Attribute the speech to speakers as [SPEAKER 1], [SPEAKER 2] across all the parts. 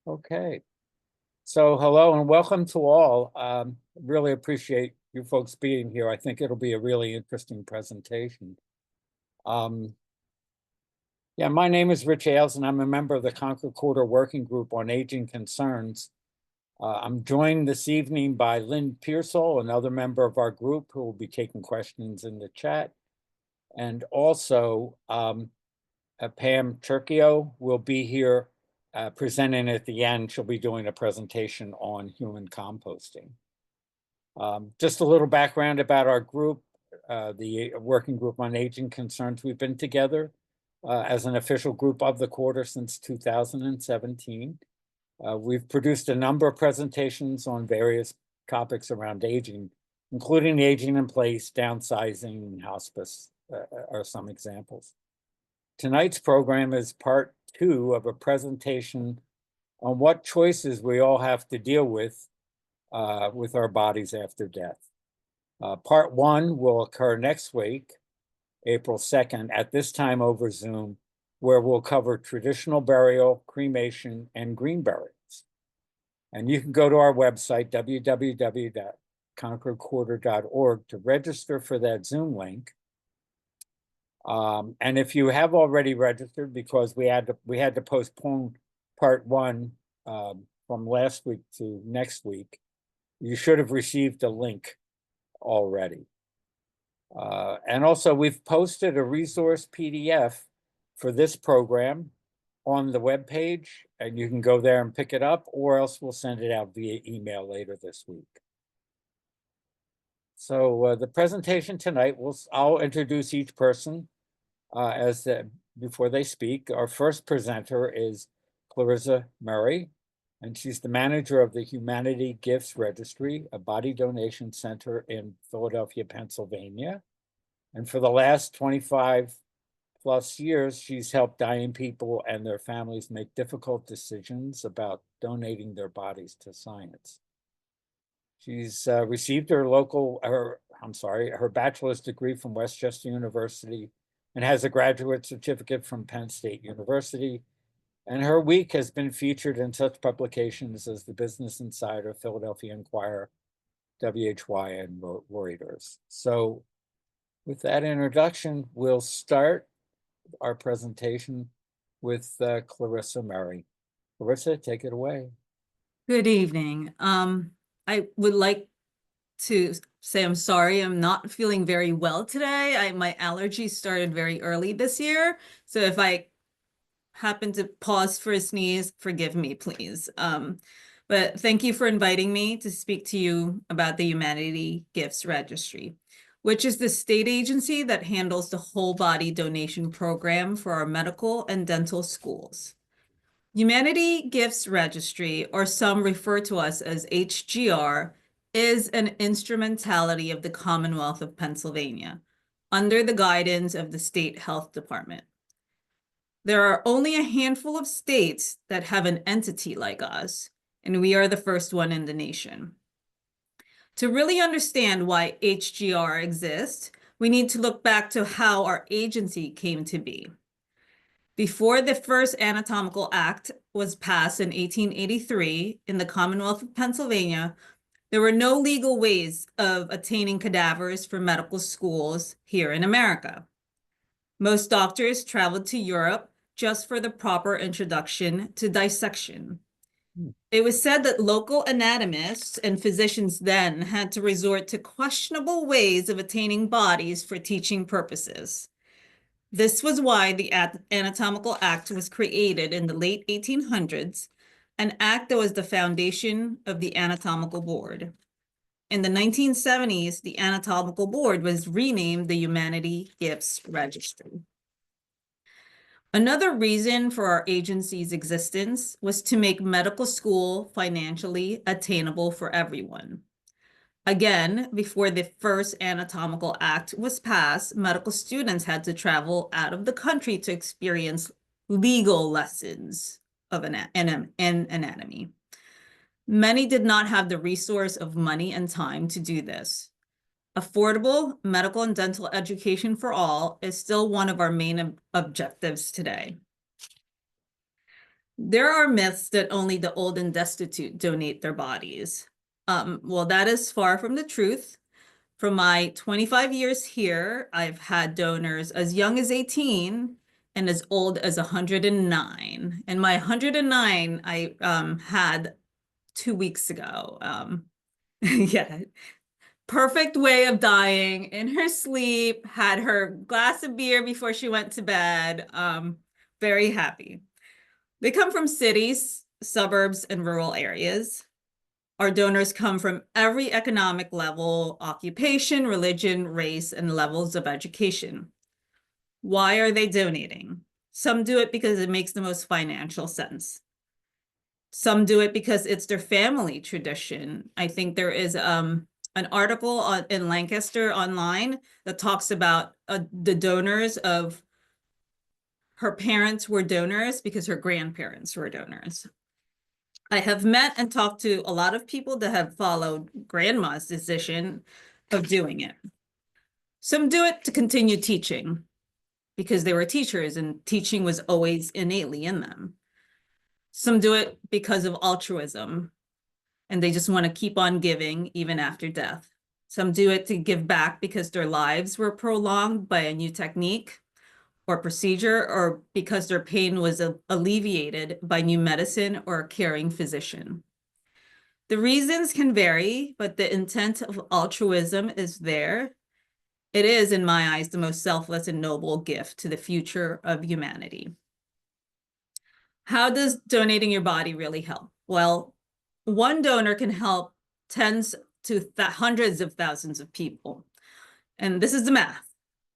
[SPEAKER 1] Okay, so hello and welcome to all. Really appreciate you folks being here. I think it'll be a really interesting presentation. Um, yeah, my name is Rich Ailes and I'm a member of the Concord Quarter Working Group on Aging Concerns. I'm joined this evening by Lynn Pearsall, another member of our group who will be taking questions in the chat. And also Pam Turkio will be here presenting at the end. She'll be doing a presentation on human composting. Just a little background about our group, the Working Group on Aging Concerns. We've been together as an official group of the quarter since 2017. We've produced a number of presentations on various topics around aging, including aging in place, downsizing, and hospice are some examples. Tonight's program is part 2 of a presentation on what choices we all have to deal with our bodies after death. Part 1 will occur next week, April 2nd, at this time over Zoom, where we'll cover traditional burial, cremation, and green burials. And you can go to our website, www.concordquarter.org, to register for that Zoom link. And if you have already registered, because we had to postpone part 1 from last week to next week, you should have received a link already. And also, we've posted a resource PDF for this program on the webpage, and you can go there and pick it up, or else we'll send it out via email later this week. So the presentation tonight, I'll introduce each person before they speak. Our first presenter is Clarissa Murray, and she's the manager of the Humanity Gifts Registry, a body donation center in Philadelphia, Pennsylvania. And for the last 25 plus years, she's helped dying people and their families make difficult decisions about donating their bodies to science. She's received her bachelor's degree from Westchester University and has a graduate certificate from Penn State University. And her week has been featured in such publications as the Business Insider, Philadelphia Inquirer, WHY, and Reuters. So with that introduction, we'll start our presentation with Clarissa Murray. Clarissa, take it away.
[SPEAKER 2] Good evening. I would like to say I'm sorry, I'm not feeling very well today. My allergies started very early this year. So if I happen to pause for a sneeze, forgive me, please. But thank you for inviting me to speak to you about the Humanity Gifts Registry, which is the state agency that handles the whole body donation program for our medical and dental schools. Humanity Gifts Registry, or some refer to us as HGR, is an instrumentality of the Commonwealth of Pennsylvania under the guidance of the State Health Department. There are only a handful of states that have an entity like us, and we are the first one in the nation. To really understand why HGR exists, we need to look back to how our agency came to be. Before the first Anatomical Act was passed in 1883 in the Commonwealth of Pennsylvania, there were no legal ways of attaining cadavers for medical schools here in America. Most doctors traveled to Europe just for the proper introduction to dissection. It was said that local anatomists and physicians then had to resort to questionable ways of attaining bodies for teaching purposes. This was why the Anatomical Act was created in the late 1800s, an act that was the foundation of the Anatomical Board. In the 1970s, the Anatomical Board was renamed the Humanity Gifts Registry. Another reason for our agency's existence was to make medical school financially attainable for everyone. Again, before the first Anatomical Act was passed, medical students had to travel out of the country to experience legal lessons of anatomy. Many did not have the resource of money and time to do this. Affordable medical and dental education for all is still one of our main objectives today. There are myths that only the old and destitute donate their bodies. Well, that is far from the truth. For my 25 years here, I've had donors as young as 18 and as old as 109. And my 109 I had 2 weeks ago. Yeah, perfect way of dying in her sleep, had her glass of beer before she went to bed. Very happy. They come from cities, suburbs, and rural areas. Our donors come from every economic level, occupation, religion, race, and levels of education. Why are they donating? Some do it because it makes the most financial sense. Some do it because it's their family tradition. I think there is an article in Lancaster online that talks about the donors of her parents were donors because her grandparents were donors. I have met and talked to a lot of people that have followed grandma's decision of doing it. Some do it to continue teaching because they were teachers and teaching was always innately in them. Some do it because of altruism and they just want to keep on giving even after death. Some do it to give back because their lives were prolonged by a new technique or procedure, or because their pain was alleviated by new medicine or a caring physician. The reasons can vary, but the intent of altruism is there. It is, in my eyes, the most selfless and noble gift to the future of humanity. How does donating your body really help? Well, one donor can help tens to hundreds of thousands of people. And this is the math.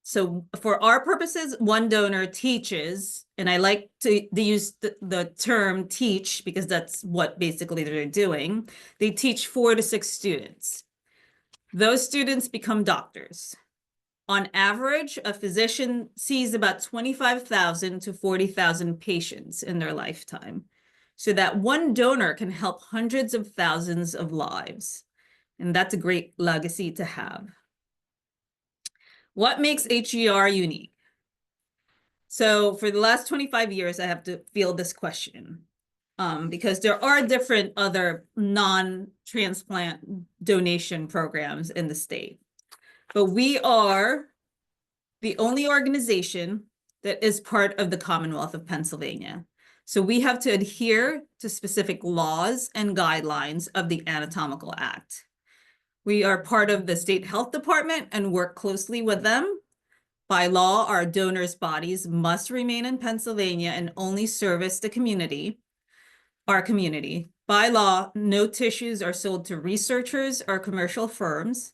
[SPEAKER 2] So for our purposes, one donor teaches, and I like to use the term teach because that's what basically they're doing. They teach 4 to 6 students. Those students become doctors. On average, a physician sees about 25,000 to 40,000 patients in their lifetime. So that one donor can help hundreds of thousands of lives. And that's a great legacy to have. What makes HER unique? So for the last 25 years, I have to field this question because there are different other non-transplant donation programs in the state. But we are the only organization that is part of the Commonwealth of Pennsylvania. So we have to adhere to specific laws and guidelines of the Anatomical Act. We are part of the state health department and work closely with them. By law, our donors' bodies must remain in Pennsylvania and only service the community, our community. By law, no tissues are sold to researchers or commercial firms.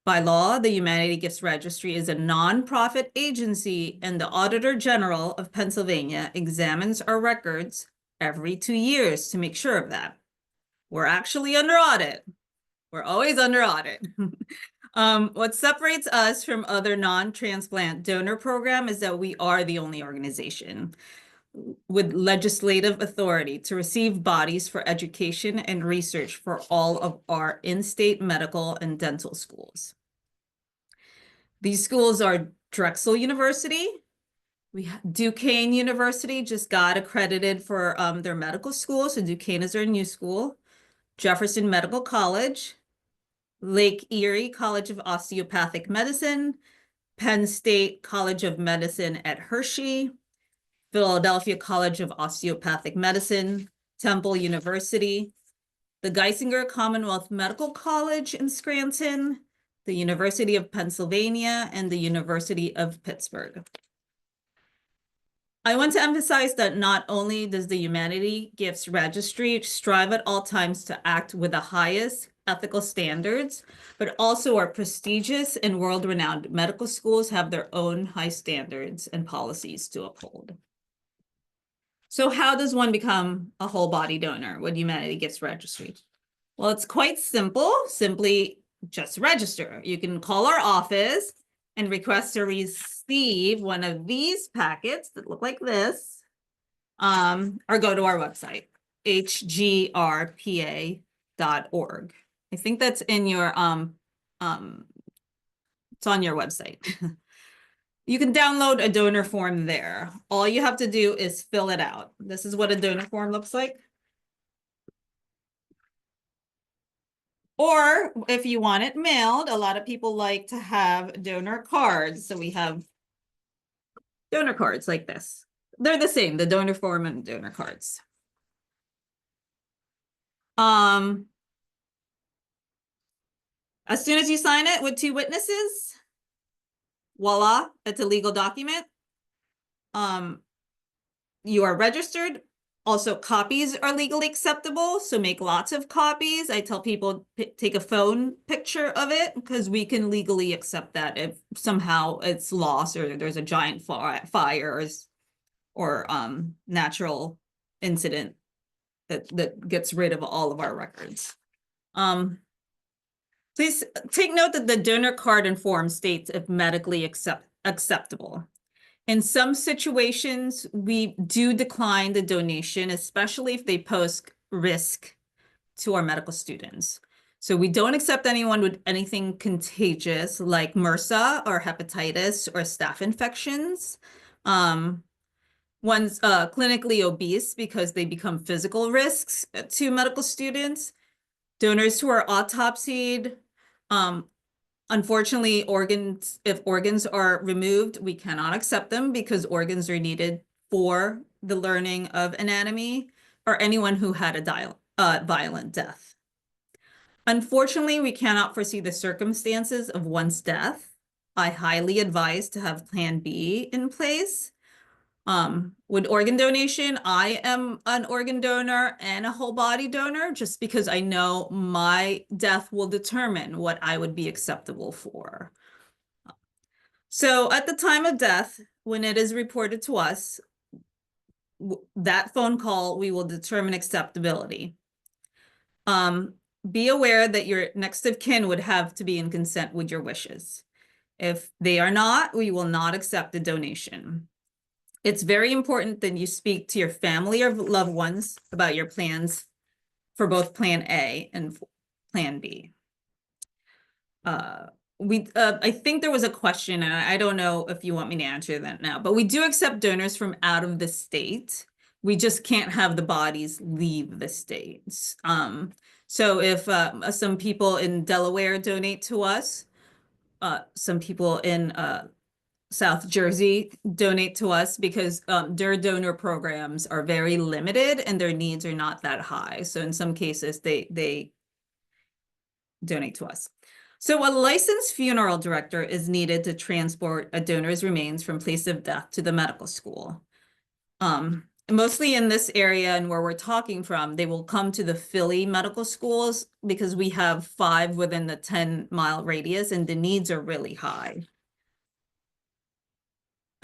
[SPEAKER 2] By law, the Humanity Gifts Registry is a nonprofit agency, and the Auditor General of Pennsylvania examines our records every 2 years to make sure of that. We're actually under audit. We're always under audit. What separates us from other non-transplant donor program is that we are the only organization with legislative authority to receive bodies for education and research for all of our in-state medical and dental schools. These schools are Drexel University. Duquesne University just got accredited for their medical school, so Duquesne is their new school. Jefferson Medical College, Lake Erie College of Osteopathic Medicine, Penn State College of Medicine at Hershey, Philadelphia College of Osteopathic Medicine, Temple University, the Geisinger Commonwealth Medical College in Scranton, the University of Pennsylvania, and the University of Pittsburgh. I want to emphasize that not only does the Humanity Gifts Registry strive at all times to act with the highest ethical standards, but also our prestigious and world-renowned medical schools have their own high standards and policies to uphold. So how does one become a whole body donor with Humanity Gifts Registry? Well, it's quite simple. Simply just register. You can call our office and request to receive one of these packets that look like this, or go to our website, hgrpa.org. I think that's in your, it's on your website. you can download a donor form there. All you have to do is fill it out. This is what a donor form looks like. Or if you want it mailed, a lot of people like to have donor cards. So we have donor cards like this. They're the same, the donor form and donor cards. As soon as you sign it with 2 witnesses, voila, it's a legal document. You are registered. Also, copies are legally acceptable, so make lots of copies. I tell people take a phone picture of it because we can legally accept that if somehow it's lost or there's a giant fire or natural incident that gets rid of all of our records. Please take note that the donor card and form states if medically acceptable. In some situations, we do decline the donation, especially if they pose risk to our medical students. So we don't accept anyone with anything contagious like MRSA or hepatitis or staph infections. One's clinically obese because they become physical risks to medical students. Donors who are autopsied, unfortunately, if organs are removed, we cannot accept them because organs are needed for the learning of anatomy, or anyone who had a violent death. Unfortunately, we cannot foresee the circumstances of one's death. I highly advise to have Plan B in place. With organ donation, I am an organ donor and a whole body donor just because I know my death will determine what I would be acceptable for. So at the time of death, when it is reported to us, that phone call, we will determine acceptability. Be aware that your next of kin would have to be in consent with your wishes. If they are not, we will not accept the donation. It's very important that you speak to your family or loved ones about your plans for both Plan A and Plan B. I think there was a question, and I don't know if you want me to answer that now, but we do accept donors from out of the state. We just can't have the bodies leave the states. So if some people in Delaware donate to us, some people in South Jersey donate to us because their donor programs are very limited and their needs are not that high. So in some cases, they donate to us. So a licensed funeral director is needed to transport a donor's remains from place of death to the medical school. Mostly in this area and where we're talking from, they will come to the Philly medical schools because we have 5 within the 10-mile radius and the needs are really high.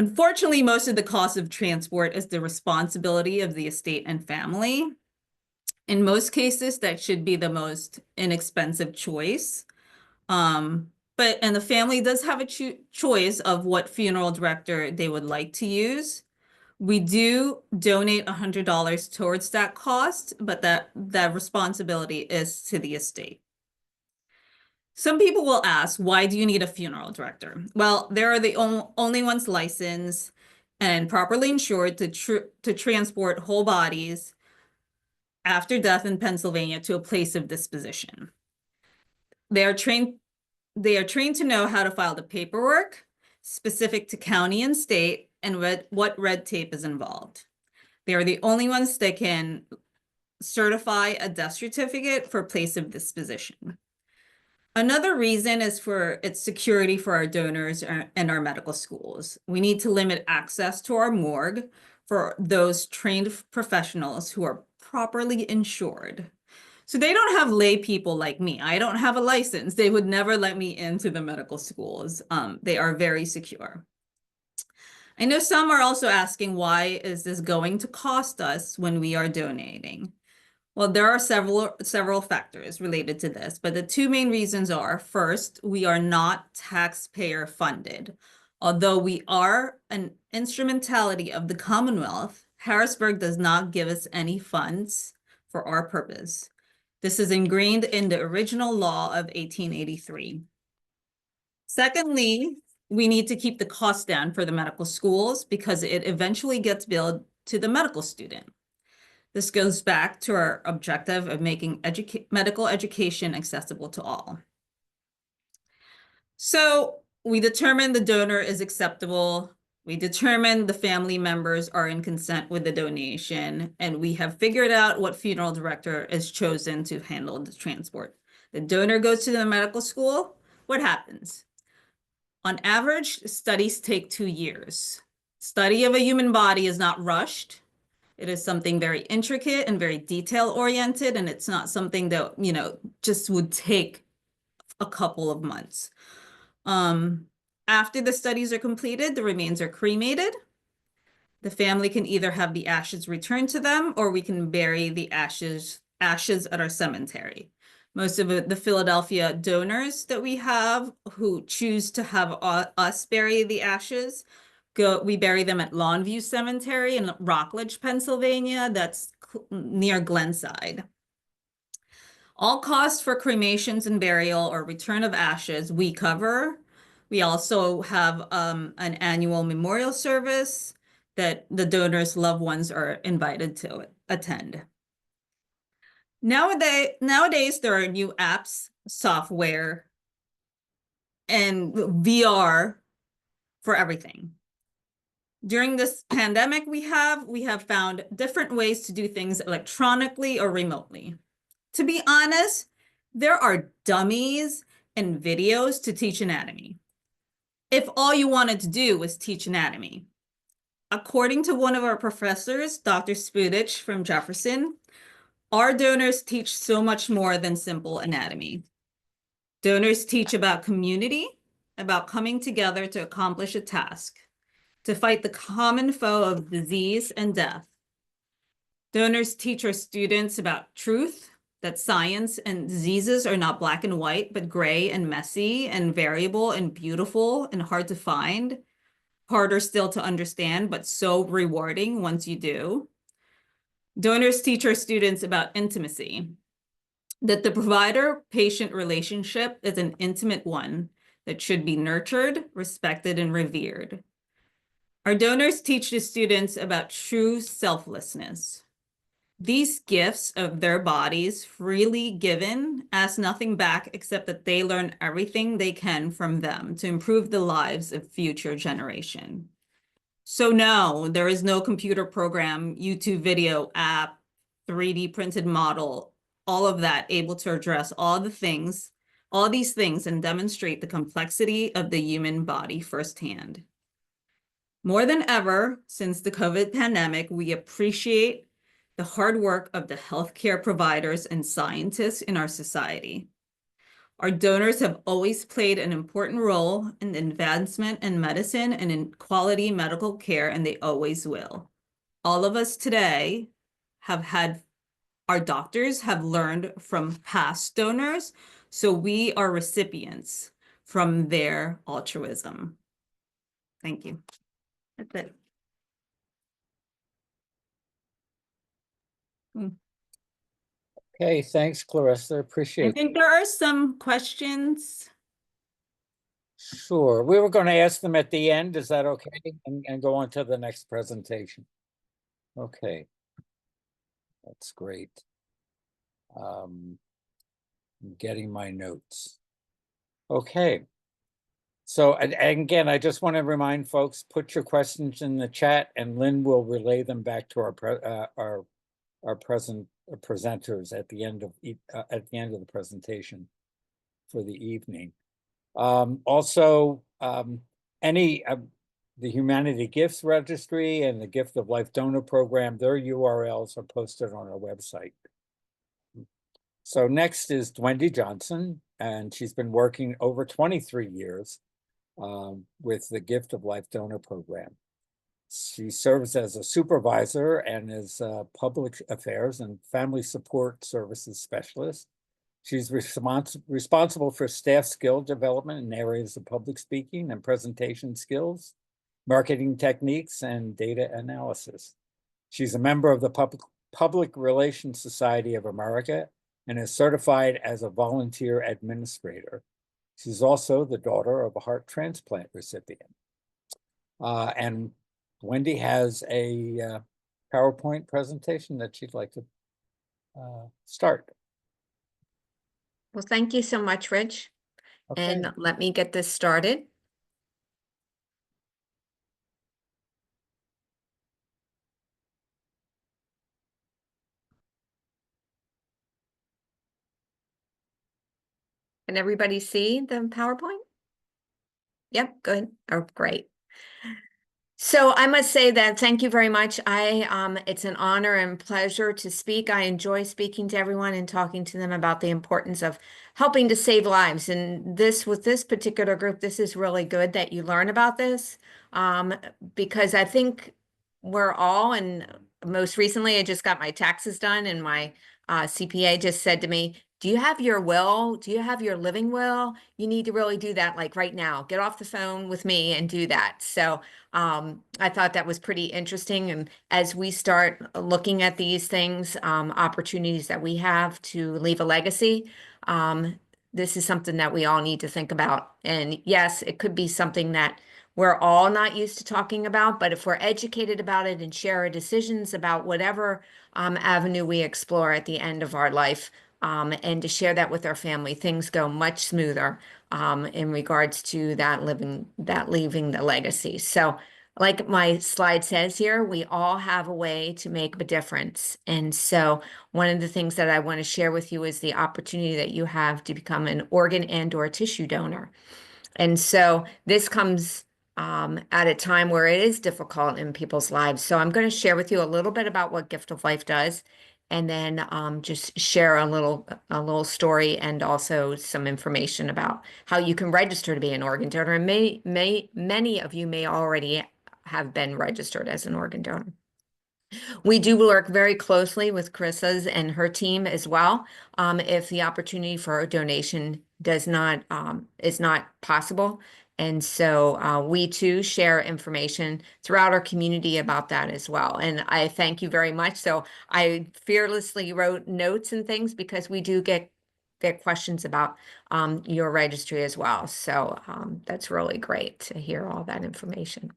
[SPEAKER 2] Unfortunately, most of the cost of transport is the responsibility of the estate and family. In most cases, that should be the most inexpensive choice. And the family does have a choice of what funeral director they would like to use. We do donate $100 towards that cost, but that responsibility is to the estate. Some people will ask, why do you need a funeral director? Well, they're the only ones licensed and properly insured to transport whole bodies after death in Pennsylvania to a place of disposition. They are trained to know how to file the paperwork specific to county and state and what red tape is involved. They are the only ones that can certify a death certificate for place of disposition. Another reason is for its security for our donors and our medical schools. We need to limit access to our morgue for those trained professionals who are properly insured. So they don't have lay people like me. I don't have a license. They would never let me into the medical schools. They are very secure. I know some are also asking, why is this going to cost us when we are donating? Well, there are several factors related to this, but the 2 main reasons are, first, we are not taxpayer funded. Although we are an instrumentality of the Commonwealth, Harrisburg does not give us any funds for our purpose. This is ingrained in the original law of 1883. Secondly, we need to keep the cost down for the medical schools because it eventually gets billed to the medical student. This goes back to our objective of making medical education accessible to all. So we determine the donor is acceptable. We determine the family members are in consent with the donation, and we have figured out what funeral director is chosen to handle the transport. The donor goes to the medical school. What happens? On average, studies take 2 years. Study of a human body is not rushed. It is something very intricate and very detail oriented, and it's not something that, just would take a couple of months. After the studies are completed, the remains are cremated. The family can either have the ashes returned to them, or we can bury the ashes at our cemetery. Most of the Philadelphia donors that we have who choose to have us bury the ashes, we bury them at Longview Cemetery in Rockledge, Pennsylvania. That's near Glenside. All costs for cremations and burial or return of ashes we cover. We also have an annual memorial service that the donors' loved ones are invited to attend. Nowadays, there are new apps, software, and VR for everything. During this pandemic we have found different ways to do things electronically or remotely. To be honest, there are dummies and videos to teach anatomy. If all you wanted to do was teach anatomy. According to one of our professors, Dr. Spudich from Jefferson, our donors teach so much more than simple anatomy. Donors teach about community, about coming together to accomplish a task, to fight the common foe of disease and death. Donors teach our students about truth, that science and diseases are not black and white, but gray and messy and variable and beautiful and hard to find, harder still to understand, but so rewarding once you do. Donors teach our students about intimacy, that the provider-patient relationship is an intimate one that should be nurtured, respected, and revered. Our donors teach the students about true selflessness. These gifts of their bodies freely given ask nothing back except that they learn everything they can from them to improve the lives of future generation. So no, there is no computer program, YouTube video, app, 3D printed model, all of that able to address all these things and demonstrate the complexity of the human body firsthand. More than ever, since the COVID pandemic, we appreciate the hard work of the healthcare providers and scientists in our society. Our donors have always played an important role in the advancement in medicine and in quality medical care, and they always will. All of us today our doctors have learned from past donors, so we are recipients from their altruism. Thank you. That's it.
[SPEAKER 1] Okay, thanks, Clarissa.
[SPEAKER 2] I
[SPEAKER 1] Appreciate it.
[SPEAKER 2] think there are some questions.
[SPEAKER 1] Sure. We were going to ask them at the end. Is that okay? And go on to the next presentation. Okay. That's great. I'm getting my notes. Okay. So and again, I just want to remind folks, put your questions in the chat and Lynn will relay them back to our presenters at the end of the presentation for the evening. Also, the Humanity Gifts Registry and the Gift of Life Donor Program, their URLs are posted on our website. So next is Wendy Johnson, and she's been working over 23 years with the Gift of Life Donor Program. She serves as a supervisor and is public affairs and family support services specialist. She's responsible for staff skill development in areas of public speaking and presentation skills, marketing techniques, and data analysis. She's a member of the Public Relations Society of America and is certified as a volunteer administrator. She's also the daughter of a heart transplant recipient. And Wendy has a PowerPoint presentation that she'd like to start.
[SPEAKER 3] Well, thank you so much, Rich.
[SPEAKER 1] Okay.
[SPEAKER 3] And let me get this started. Can everybody see the PowerPoint? Yep, good. Oh, great. So I must say that thank you very much. It's an honor and pleasure to speak. I enjoy speaking to everyone and talking to them about the importance of helping to save lives. And with this particular group, this is really good that you learn about this, because I think we're all, and most recently I just got my taxes done, and my CPA just said to me, do you have your will? Do you have your living will? You need to really do that like right now. Get off the phone with me and do that. So I thought that was pretty interesting. And as we start looking at these things, opportunities that we have to leave a legacy, this is something that we all need to think about. And yes, it could be something that we're all not used to talking about, but if we're educated about it and share our decisions about whatever avenue we explore at the end of our life, and to share that with our family, things go much smoother in regards to leaving the legacy. So like my slide says here, we all have a way to make a difference. And so one of the things that I want to share with you is the opportunity that you have to become an organ and/or tissue donor. And so this comes at a time where it is difficult in people's lives. So I'm going to share with you a little bit about what Gift of Life does, and then just share a little story and also some information about how you can register to be an organ donor. And many of you may already have been registered as an organ donor. We do work very closely with Carissa's and her team as well. If the opportunity for a donation is not possible. And so we too share information throughout our community about that as well. And I thank you very much. So I fearlessly wrote notes and things because we do get questions about your registry as well. So that's really great to hear all that information.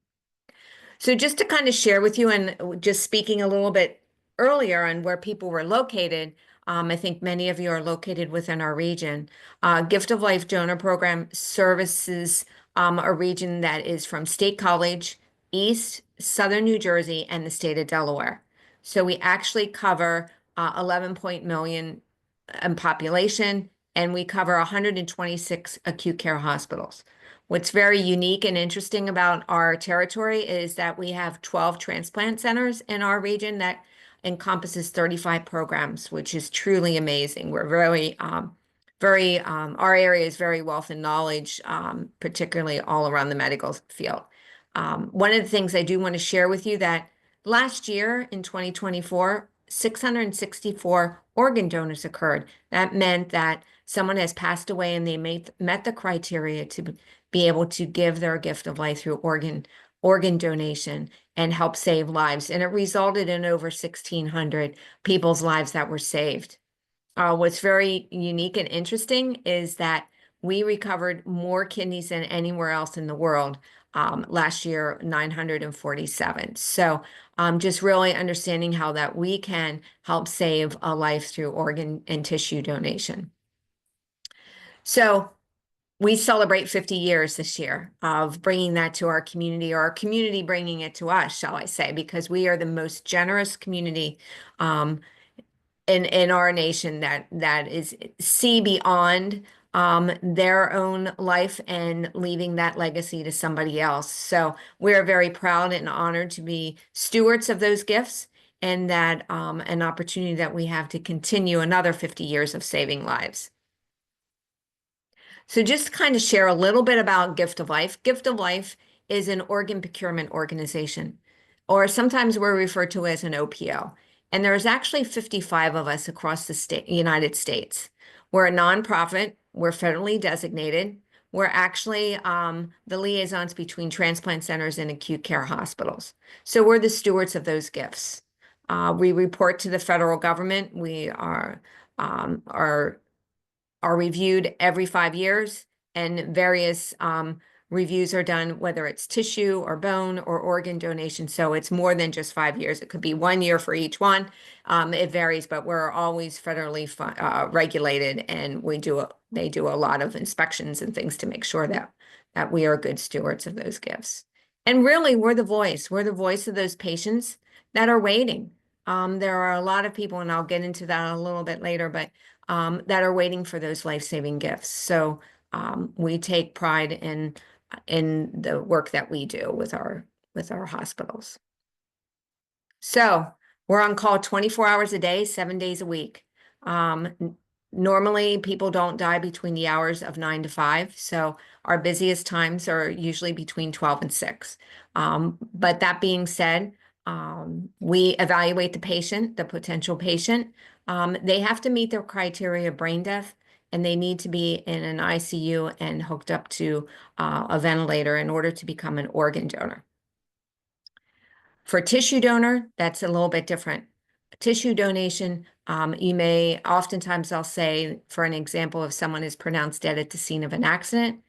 [SPEAKER 3] So just to kind of share with you, and just speaking a little bit earlier on where people were located, I think many of you are located within our region. Gift of Life Donor Program services a region that is from State College, East, Southern New Jersey, and the state of Delaware. So we actually cover 11 million in population, and we cover 126 acute care hospitals. What's very unique and interesting about our territory is that we have 12 transplant centers in our region that encompasses 35 programs, which is truly amazing. We're our area is very wealth in knowledge, particularly all around the medical field. One of the things I do want to share with you that last year in 2024, 664 organ donors occurred. That meant that someone has passed away and they met the criteria to be able to give their gift of life through organ donation and help save lives. And it resulted in over 1,600 people's lives that were saved. What's very unique and interesting is that we recovered more kidneys than anywhere else in the world. Last year, 947. So just really understanding how that we can help save a life through organ and tissue donation. So we celebrate 50 years this year of bringing that to our community, or our community bringing it to us, shall I say, because we are the most generous community in our nation that is see beyond their own life and leaving that legacy to somebody else. So we're very proud and honored to be stewards of those gifts, and that an opportunity that we have to continue another 50 years of saving lives. So just to kind of share a little bit about Gift of Life. Gift of Life is an organ procurement organization, or sometimes we're referred to as an OPO. And there's actually 55 of us across the United States. We're a nonprofit. We're federally designated. We're actually the liaisons between transplant centers and acute care hospitals. So we're the stewards of those gifts. We report to the federal government. We are reviewed every 5 years. and various reviews are done, whether it's tissue or bone or organ donation. So it's more than just 5 years. It could be 1 year for each one. It varies, but we're always federally regulated, and they do a lot of inspections and things to make sure that we are good stewards of those gifts. And really, we're the voice. We're the voice of those patients that are waiting. There are a lot of people, and I'll get into that a little bit later, but that are waiting for those life-saving gifts. So we take pride in the work that we do with our hospitals. So we're on call 24 hours a day, 7 days a week. Normally, people don't die between the hours of 9 to 5. So our busiest times are usually between 12 and 6. But that being said, we evaluate the potential patient. They have to meet their criteria of brain death, and they need to be in an ICU and hooked up to a ventilator in order to become an organ donor. For tissue donor, that's a little bit different. Tissue donation, oftentimes I'll say, for an example, if someone is pronounced dead at the scene of an accident,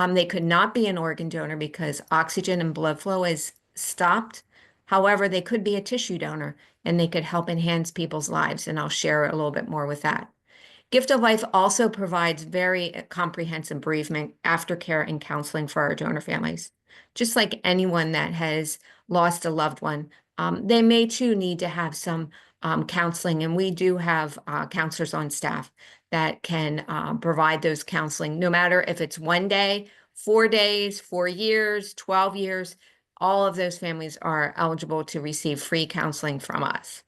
[SPEAKER 3] they could not be an organ donor because oxygen and blood flow is stopped. However, they could be a tissue donor, and they could help enhance people's lives, and I'll share a little bit more with that. Gift of Life also provides very comprehensive bereavement, aftercare, and counseling for our donor families. Just like anyone that has lost a loved one, they may too need to have some counseling, and we do have counselors on staff that can provide those counseling, no matter if it's 1 day, 4 days, 4 years, 12 years. All of those families are eligible to receive free counseling from us.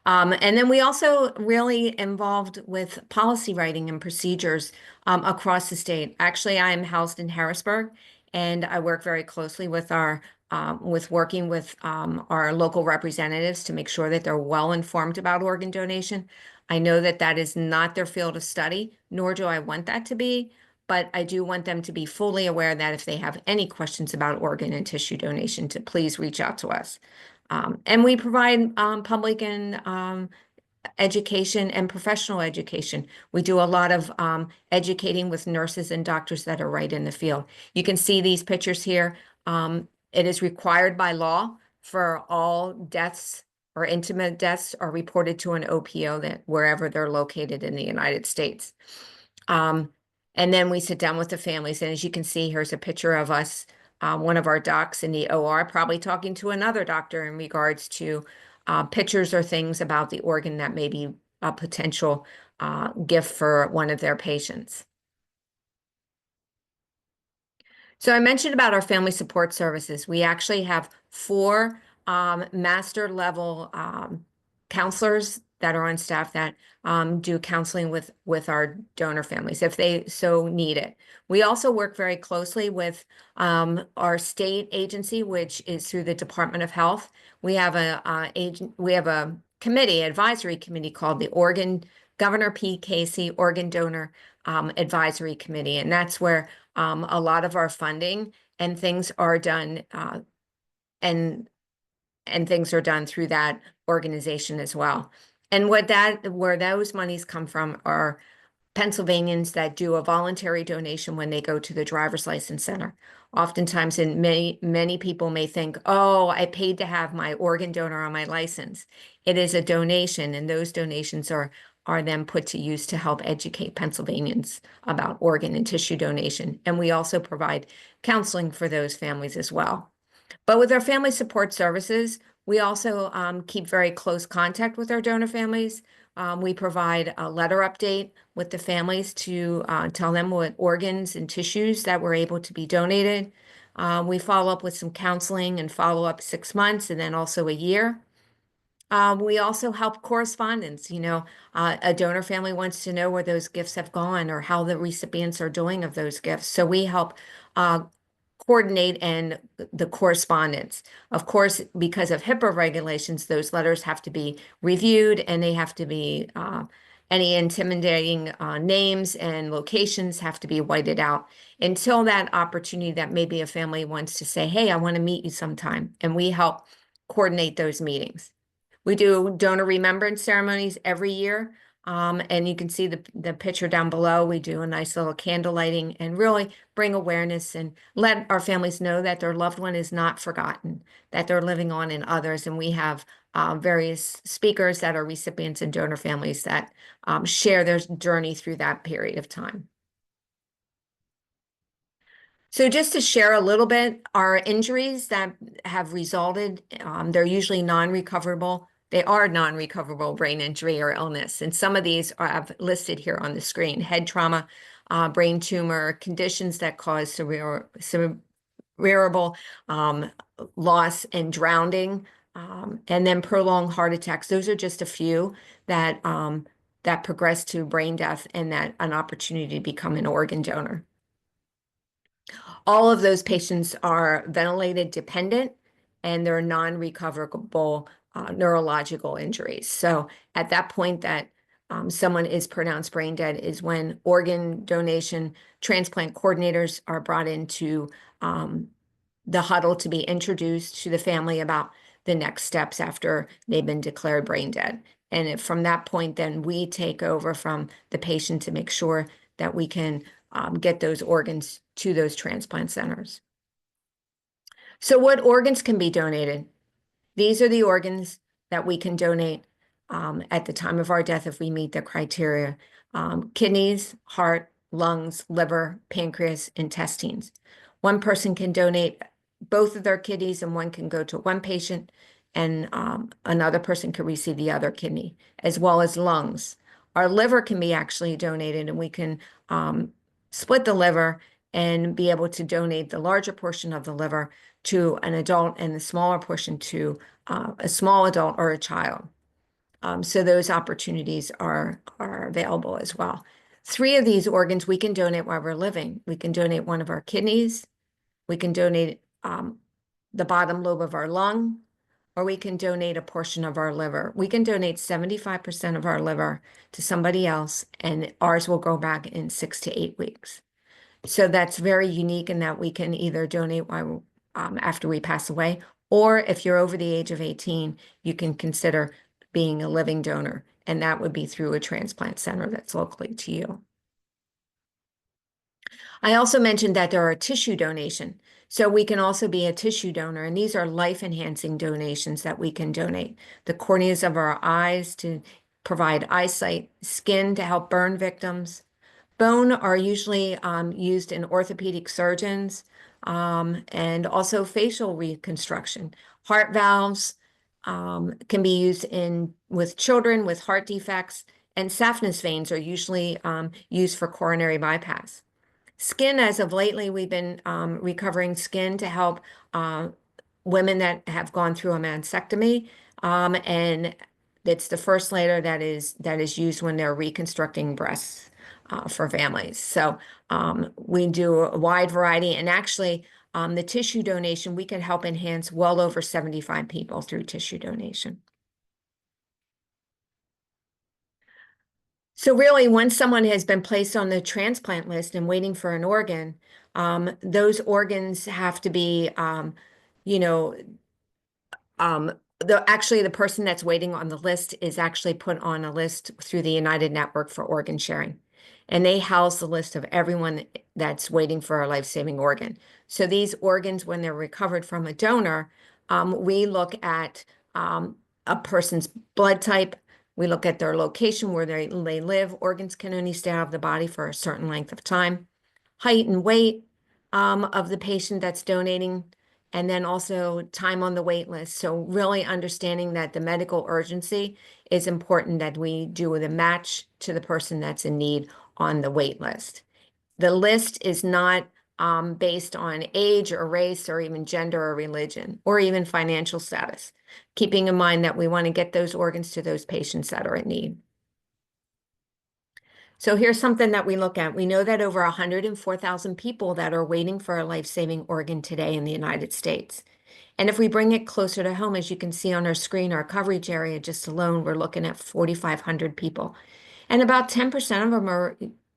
[SPEAKER 3] And then we also really involved with policy writing and procedures across the state. Actually, I am housed in Harrisburg, and I work very closely with our local representatives to make sure that they're well informed about organ donation. I know that that is not their field of study, nor do I want that to be, but I do want them to be fully aware that if they have any questions about organ and tissue donation, to please reach out to us. And we provide public and education and professional education. We do a lot of educating with nurses and doctors that are right in the field. You can see these pictures here. It is required by law for all deaths or intimate deaths are reported to an OPO that wherever they're located in the United States. And then we sit down with the families. And as you can see, here's a picture of us, one of our docs in the OR, probably talking to another doctor in regards to pictures or things about the organ that may be a potential gift for one of their patients. So I mentioned about our family support services. We actually have 4 master level counselors that are on staff that do counseling with our donor families if they so need it. We also work very closely with our state agency, which is through the Department of Health. We have a committee, advisory committee called the Governor P. Casey Organ Donor Advisory Committee, and that's where a lot of our funding and things are done, and things are done through that organization as well. And where those monies come from are Pennsylvanians that do a voluntary donation when they go to the driver's license center. Oftentimes, and many people may think, oh, I paid to have my organ donor on my license. It is a donation, and those donations are then put to use to help educate Pennsylvanians about organ and tissue donation. And we also provide counseling for those families as well. But with our family support services, we also keep very close contact with our donor families. We provide a letter update with the families to tell them what organs and tissues that were able to be donated. We follow up with some counseling and follow up 6 months and then also a year. We also help correspondence. A donor family wants to know where those gifts have gone or how the recipients are doing of those gifts. So we help coordinate and the correspondence. Of course, because of HIPAA regulations, those letters have to be reviewed, and they have to be any intimidating names and locations have to be whited out until that opportunity that maybe a family wants to say, hey, I want to meet you sometime, and we help coordinate those meetings. We do donor remembrance ceremonies every year. And you can see the picture down below. We do a nice little candle lighting and really bring awareness and let our families know that their loved one is not forgotten, that they're living on in others. And we have various speakers that are recipients and donor families that share their journey through that period of time. So just to share a little bit, our injuries that have resulted, they're usually non-recoverable. They are non-recoverable brain injury or illness. And some of these I've listed here on the screen: head trauma, brain tumor, conditions that cause cerebral loss and drowning, and then prolonged heart attacks. Those are just a few that, that progress to brain death and that an opportunity to become an organ donor. All of those patients are ventilated dependent and they're non-recoverable neurological injuries. So at that point that someone is pronounced brain dead is when organ donation transplant coordinators are brought into the huddle to be introduced to the family about the next steps after they've been declared brain dead. And from that point, then we take over from the patient to make sure that we can get those organs to those transplant centers. So what organs can be donated? These are the organs that we can donate at the time of our death if we meet the criteria: kidneys, heart, lungs, liver, pancreas, intestines. One person can donate both of their kidneys and one can go to one patient, and another person can receive the other kidney, as well as lungs. Our liver can be actually donated, and we can split the liver and be able to donate the larger portion of the liver to an adult and the smaller portion to a small adult or a child. So those opportunities are available as well. 3 of these organs we can donate while we're living. We can donate one of our kidneys, we can donate the bottom lobe of our lung, or we can donate a portion of our liver. We can donate 75% of our liver to somebody else, and ours will go back in 6 to 8 weeks. So that's very unique in that we can either donate while, after we pass away, or if you're over the age of 18, you can consider being a living donor, and that would be through a transplant center that's locally to you. I also mentioned that there are tissue donation. So we can also be a tissue donor, and these are life-enhancing donations that we can donate. The corneas of our eyes to provide eyesight, skin to help burn victims. Bone are usually used in orthopedic surgeons, and also facial reconstruction. Heart valves can be used with children with heart defects, and saphenous veins are usually used for coronary bypass. Skin, as of lately, we've been recovering skin to help women that have gone through a mastectomy, and it's the first layer that is used when they're reconstructing breasts for families. So we do a wide variety, and actually the tissue donation, we can help enhance well over 75 people through tissue donation. So really, once someone has been placed on the transplant list and waiting for an organ, those organs have to be, actually the person that's waiting on the list is actually put on a list through the United Network for Organ Sharing. And they house the list of everyone that's waiting for a life-saving organ. So these organs, when they're recovered from a donor, we look at a person's blood type, we look at their location where they live. Organs can only stay out of the body for a certain length of time. Height and weight of the patient that's donating, and then also time on the wait list. So really understanding that the medical urgency is important, that we do the match to the person that's in need on the wait list. The list is not based on age or race or even gender or religion or even financial status, keeping in mind that we want to get those organs to those patients that are in need. So here's something that we look at. We know that over 104,000 people that are waiting for a life-saving organ today in the United States. And if we bring it closer to home, as you can see on our screen, our coverage area just alone, we're looking at 4,500 people. And about 10% of them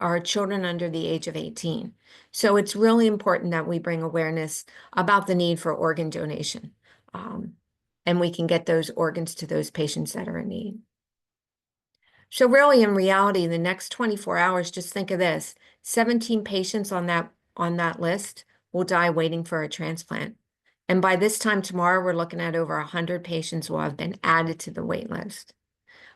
[SPEAKER 3] are children under the age of 18. So it's really important that we bring awareness about the need for organ donation. And we can get those organs to those patients that are in need. So really, in reality, the next 24 hours, just think of this, 17 patients on that list will die waiting for a transplant. And by this time tomorrow, we're looking at over 100 patients will have been added to the wait list.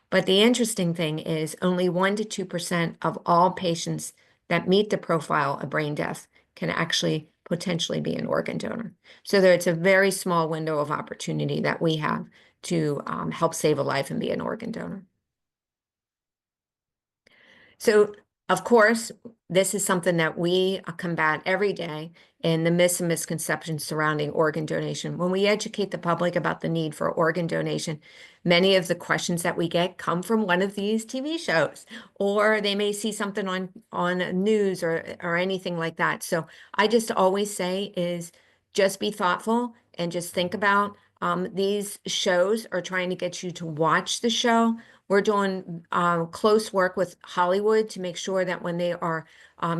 [SPEAKER 3] But the interesting thing is only 1 to 2% of all patients that meet the profile of brain death can actually potentially be an organ donor. So it's a very small window of opportunity that we have to help save a life and be an organ donor. So, of course, this is something that we combat every day in the myths and misconceptions surrounding organ donation. When we educate the public about the need for organ donation, many of the questions that we get come from one of these TV shows, or they may see something on news or anything like that. So I just always say is just be thoughtful and just think about these shows are trying to get you to watch the show. We're doing close work with Hollywood to make sure that when they are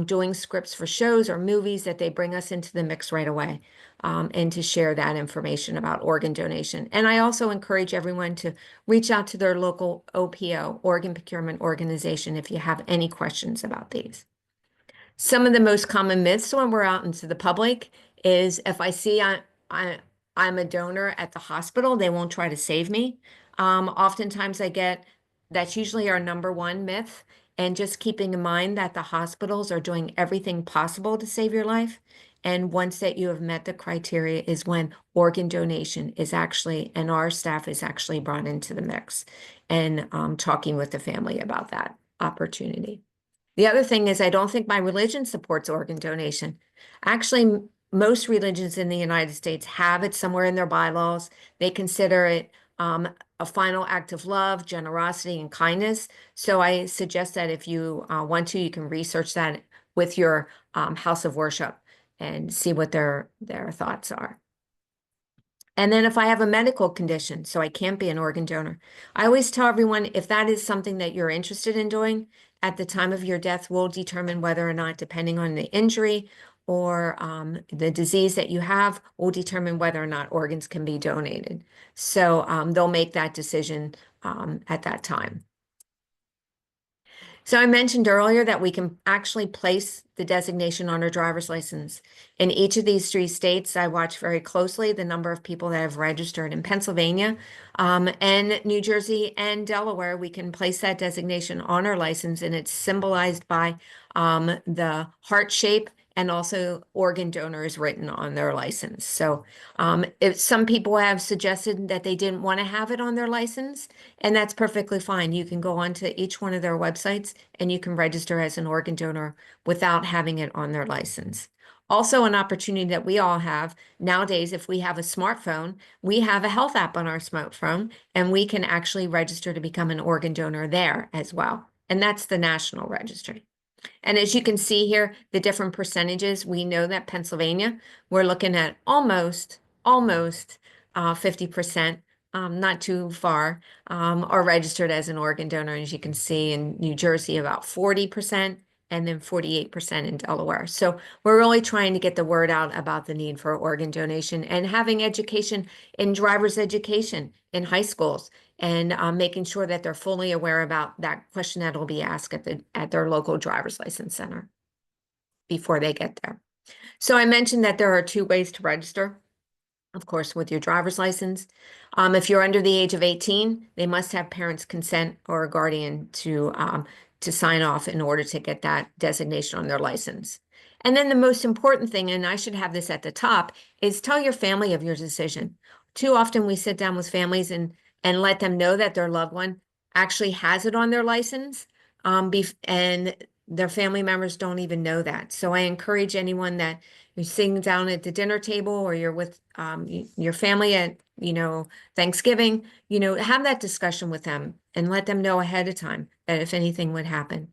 [SPEAKER 3] doing scripts for shows or movies, that they bring us into the mix right away and to share that information about organ donation. And I also encourage everyone to reach out to their local OPO, organ procurement organization, if you have any questions about these. Some of the most common myths when we're out into the public is if I see I'm a donor at the hospital, they won't try to save me. Oftentimes that's usually our number one myth. And just keeping in mind that the hospitals are doing everything possible to save your life. And once that you have met the criteria is when organ donation is actually, and our staff is actually brought into the mix and talking with the family about that opportunity. The other thing is I don't think my religion supports organ donation. Actually, most religions in the United States have it somewhere in their bylaws. They consider it a final act of love, generosity, and kindness. So I suggest that if you want to, you can research that with your house of worship and see what their thoughts are. And then if I have a medical condition, so I can't be an organ donor, I always tell everyone if that is something that you're interested in doing, at the time of your death, we'll determine whether or not, depending on the injury or the disease that you have, will determine whether or not organs can be donated. So they'll make that decision at that time. So I mentioned earlier that we can actually place the designation on our driver's license. In each of these 3 states, I watch very closely the number of people that have registered. In Pennsylvania and New Jersey and Delaware, we can place that designation on our license, and it's symbolized by the heart shape and also organ donors written on their license. So if some people have suggested that they didn't want to have it on their license, and that's perfectly fine. You can go onto each one of their websites and you can register as an organ donor without having it on their license. Also, an opportunity that we all have nowadays, if we have a smartphone, we have a health app on our smartphone, and we can actually register to become an organ donor there as well. And that's the National Registry. And as you can see here, the different percentages, we know that Pennsylvania, we're looking at almost 50%, not too far, are registered as an organ donor. As you can see in New Jersey, about 40%, and then 48% in Delaware. So we're really trying to get the word out about the need for organ donation and having education in driver's education in high schools, and making sure that they're fully aware about that question that will be asked at their local driver's license center before they get there. So I mentioned that there are 2 ways to register. Of course, with your driver's license. If you're under the age of 18, they must have parents' consent or a guardian to sign off in order to get that designation on their license. And then the most important thing, and I should have this at the top, is tell your family of your decision. Too often we sit down with families and let them know that their loved one actually has it on their license, and their family members don't even know that. So I encourage anyone that you're sitting down at the dinner table or you're with your family at, Thanksgiving, have that discussion with them and let them know ahead of time that if anything would happen.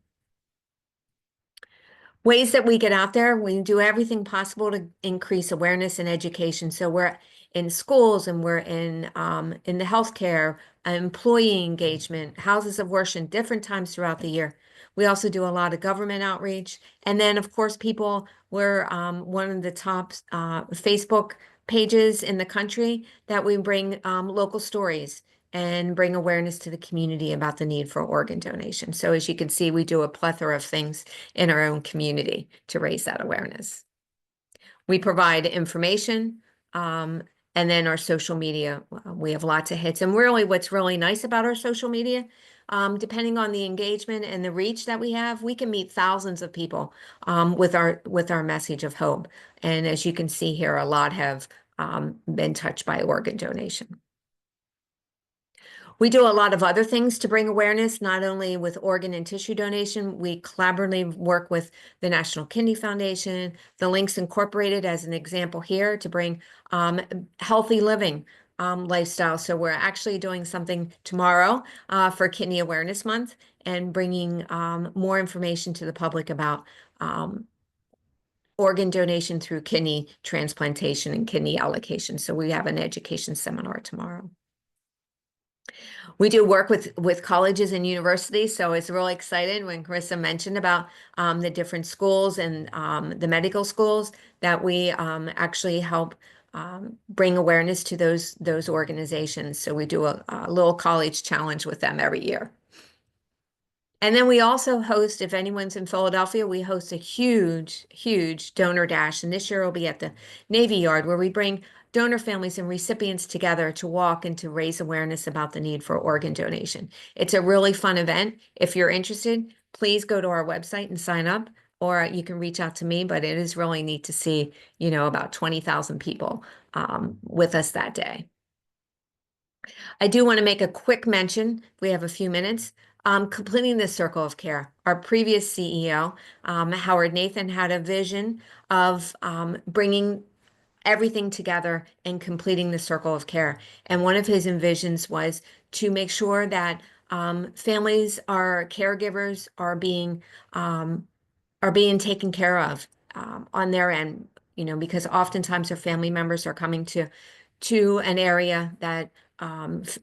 [SPEAKER 3] Ways that we get out there, we do everything possible to increase awareness and education. So we're in schools and we're in the healthcare, employee engagement, houses of worship, different times throughout the year. We also do a lot of government outreach. And then, of course, we're one of the top Facebook pages in the country that we bring local stories and bring awareness to the community about the need for organ donation. So as you can see, we do a plethora of things in our own community to raise that awareness. We provide information, and then our social media, we have lots of hits. And really, what's really nice about our social media, depending on the engagement and the reach that we have, we can meet thousands of people with our message of hope. And as you can see here, a lot have been touched by organ donation. We do a lot of other things to bring awareness, not only with organ and tissue donation. We collaboratively work with the National Kidney Foundation, the Links Incorporated as an example here to bring healthy living lifestyle. So we're actually doing something tomorrow for Kidney Awareness Month and bringing more information to the public about organ donation through kidney transplantation and kidney allocation. So we have an education seminar tomorrow. We do work with colleges and universities, so it's really excited when Carissa mentioned about the different schools and the medical schools that we actually help bring awareness to those organizations. So we do a little college challenge with them every year. And then we also host, if anyone's in Philadelphia, we host a huge, huge donor dash. And this year will be at the Navy Yard, where we bring donor families and recipients together to walk and to raise awareness about the need for organ donation. It's a really fun event. If you're interested, please go to our website and sign up, or you can reach out to me, but it is really neat to see, about 20,000 people with us that day. I do want to make a quick mention, we have a few minutes, completing the circle of care. Our previous CEO, Howard Nathan, had a vision of bringing everything together and completing the circle of care. And one of his envisions was to make sure that families, our caregivers are being taken care of on their end, because oftentimes our family members are coming to an area that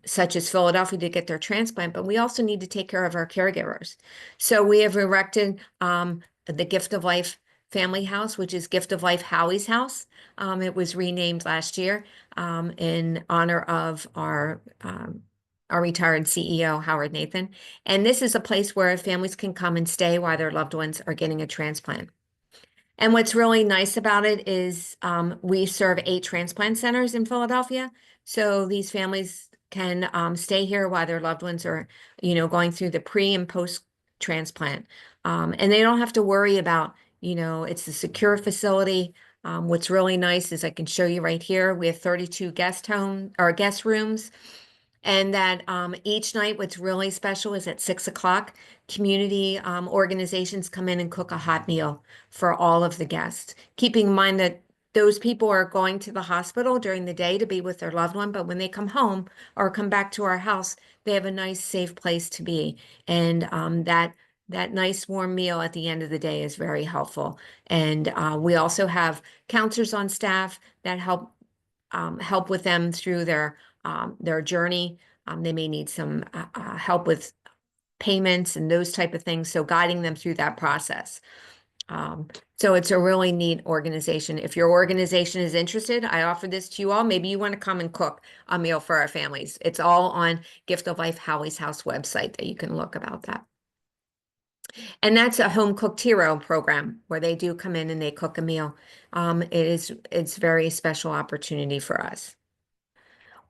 [SPEAKER 3] such as Philadelphia to get their transplant, but we also need to take care of our caregivers. So we have erected the Gift of Life Family House, which is Gift of Life Howie's House. It was renamed last year in honor of our retired CEO, Howard Nathan. And this is a place where families can come and stay while their loved ones are getting a transplant. And what's really nice about it is we serve 8 transplant centers in Philadelphia. So these families can stay here while their loved ones are, going through the pre and post transplant. And they don't have to worry about, it's a secure facility. What's really nice is I can show you right here, we have 32 guest rooms. And that each night, what's really special is at 6 o'clock, community organizations come in and cook a hot meal for all of the guests, keeping in mind that those people are going to the hospital during the day to be with their loved one, but when they come home or come back to our house, they have a nice, safe place to be. And that nice warm meal at the end of the day is very helpful. And we also have counselors on staff that help with them through their journey. They may need some help with payments and those type of things. So guiding them through that process. So it's a really neat organization. If your organization is interested, I offer this to you all. Maybe you want to come and cook a meal for our families. It's all on Gift of Life Howie's House website that you can look about that. And that's a home cooked hero program where they do come in and they cook a meal. It's very special opportunity for us.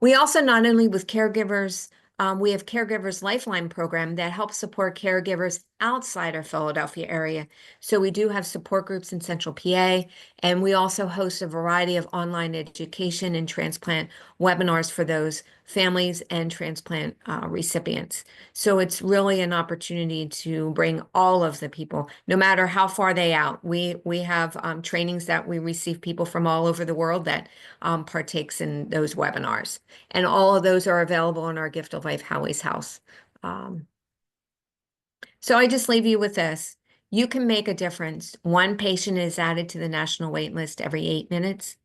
[SPEAKER 3] We also not only with caregivers, we have Caregivers Lifeline program that helps support caregivers outside our Philadelphia area. So we do have support groups in Central PA, and we also host a variety of online education and transplant webinars for those families and transplant recipients. So it's really an opportunity to bring all of the people, no matter how far they out. We have trainings that we receive people from all over the world that partakes in those webinars. And all of those are available in our Gift of Life Howie's House. So I just leave you with this. You can make a difference. 1 patient is added to the national wait list every 8 minutes.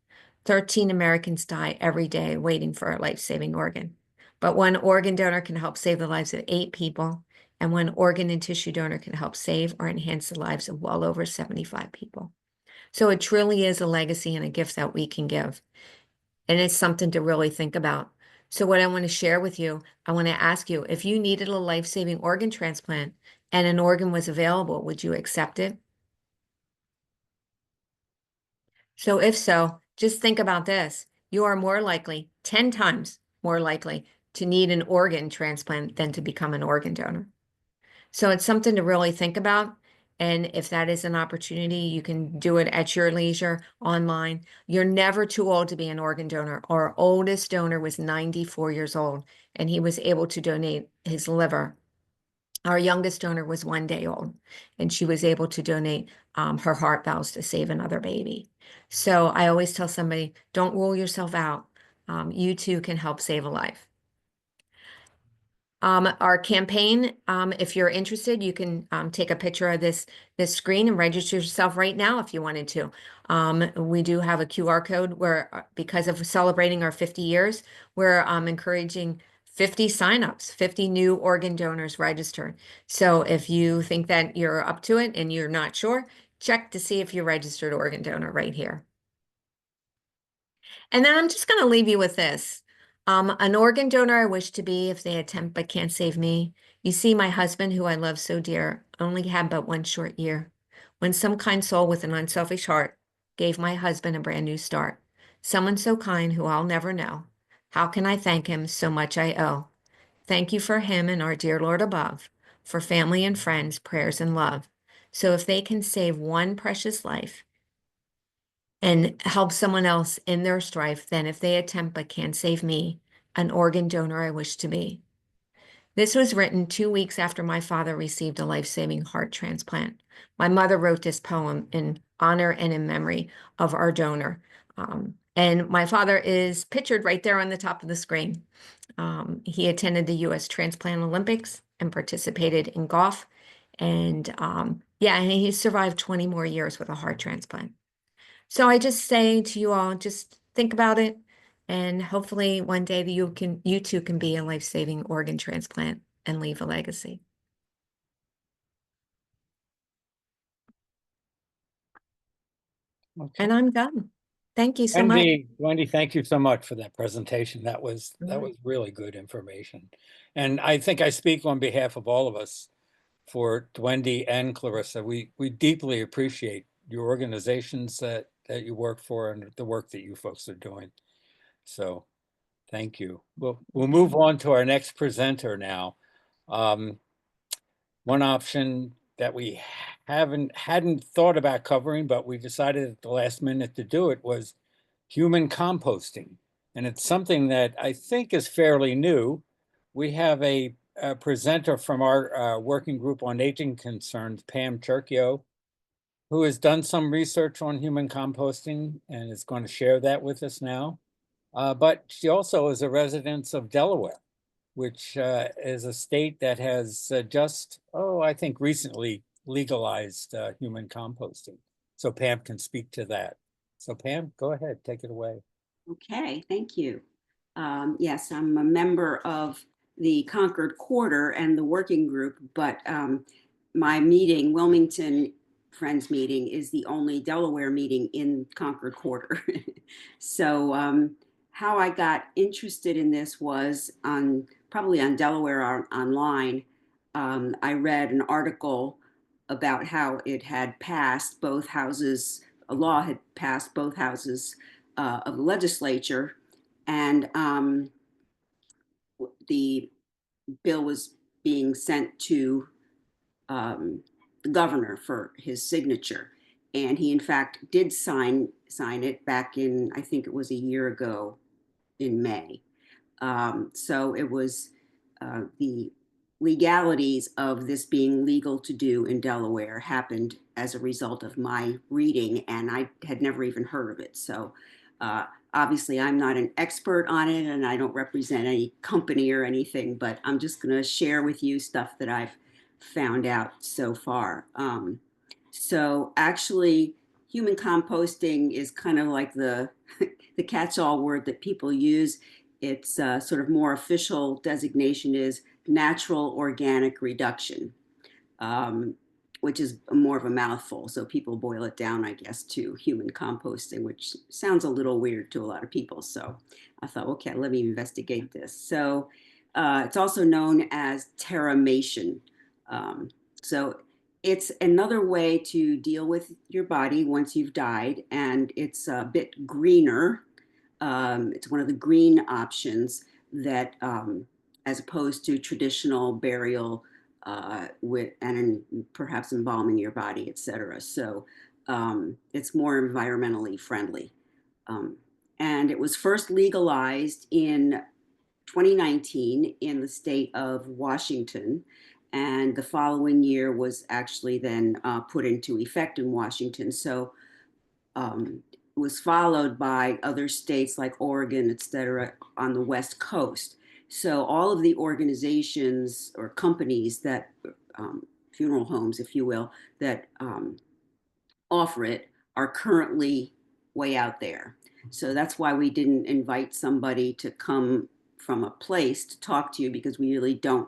[SPEAKER 3] 13 Americans die every day waiting for a life-saving organ. But 1 organ donor can help save the lives of 8 people, and 1 organ and tissue donor can help save or enhance the lives of well over 75 people. So it truly is a legacy and a gift that we can give. And it's something to really think about. So what I want to share with you, I want to ask you, if you needed a life-saving organ transplant and an organ was available, would you accept it? So if so, just think about this. You are more likely, 10 times more likely, to need an organ transplant than to become an organ donor. So it's something to really think about. And if that is an opportunity, you can do it at your leisure online. You're never too old to be an organ donor. Our oldest donor was 94 years old, and he was able to donate his liver. Our youngest donor was 1 day old, and she was able to donate her heart valves to save another baby. So I always tell somebody, don't rule yourself out. You too can help save a life. Our campaign, if you're interested, you can take a picture of this screen and register yourself right now if you wanted to. We do have a QR code where, because of celebrating our 50 years, we're encouraging 50 signups, 50 new organ donors registered. So if you think that you're up to it and you're not sure, check to see if you're registered organ donor right here. And then I'm just going to leave you with this. An organ donor I wish to be if they attempt but can't save me. You see, my husband, who I love so dear, only had but 1 short year. When some kind soul with an unselfish heart gave my husband a brand new start. Someone so kind who I'll never know. How can I thank him? So much I owe. Thank you for him and our dear Lord above, for family and friends, prayers and love. So if they can save one precious life, and help someone else in their strife than if they attempt but can't save me, an organ donor I wish to be. This was written 2 weeks after my father received a life-saving heart transplant. My mother wrote this poem in honor and in memory of our donor. And my father is pictured right there on the top of the screen. He attended the U.S. Transplant Olympics and participated in golf. And yeah, and he survived 20 more years with a heart transplant. So I just say to you all, just think about it, and hopefully one day you too can be a life-saving organ transplant and leave a legacy.
[SPEAKER 1] Okay.
[SPEAKER 3] And I'm done. Thank you so much.
[SPEAKER 1] Wendy, thank you so much for that presentation. That was
[SPEAKER 3] Mhm.
[SPEAKER 1] really good information. And I think I speak on behalf of all of us for Wendy and Clarissa. We deeply appreciate your organizations that you work for and the work that you folks are doing. So thank you. We'll move on to our next presenter now. One option that we hadn't thought about covering, but we decided at the last minute to do it, was human composting. And it's something that I think is fairly new. We have a presenter from our working group on aging concerns, Pam Turkio, who has done some research on human composting and is going to share that with us now. But she also is a resident of Delaware, which is a state that has I think recently legalized human composting. So Pam can speak to that. So Pam, go ahead, take it away.
[SPEAKER 4] Okay, thank you. Yes, I'm a member of the Concord Quarter and the working group, but my meeting, Wilmington Friends meeting, is the only Delaware meeting in Concord Quarter. So how I got interested in this was probably on Delaware Online. I read an article about how it had passed both houses, a law had passed both houses of the legislature, and the bill was being sent to the governor for his signature. And he, in fact, did sign it back in, I think it was a year ago in May. So it was the legalities of this being legal to do in Delaware happened as a result of my reading, and I had never even heard of it. So obviously I'm not an expert on it and I don't represent any company or anything, but I'm just going to share with you stuff that I've found out so far. So actually, human composting is kind of like the catch-all word that people use. Its sort of more official designation is natural organic reduction. which is more of a mouthful. So people boil it down, I guess, to human composting, which sounds a little weird to a lot of people. So I thought, okay, let me investigate this. So it's also known as terramation. So it's another way to deal with your body once you've died, and it's a bit greener. It's one of the green options that, as opposed to traditional burial perhaps embalming your body, etc. So it's more environmentally friendly. And it was first legalized in 2019 in the state of Washington. And the following year was actually then put into effect in Washington. So it was followed by other states like Oregon, et cetera, on the West Coast. So all of the organizations or companies that, funeral homes, if you will, that offer it are currently way out there. So that's why we didn't invite somebody to come from a place to talk to you, because we really don't,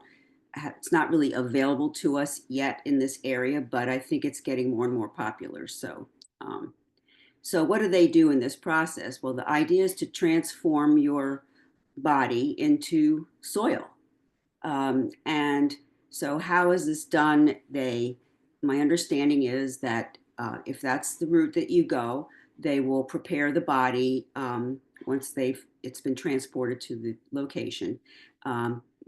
[SPEAKER 4] it's not really available to us yet in this area, but I think it's getting more and more popular. So, so what do they do in this process? Well, the idea is to transform your body into soil. And so how is this done? My understanding is that if that's the route that you go, they will prepare the body once it's been transported to the location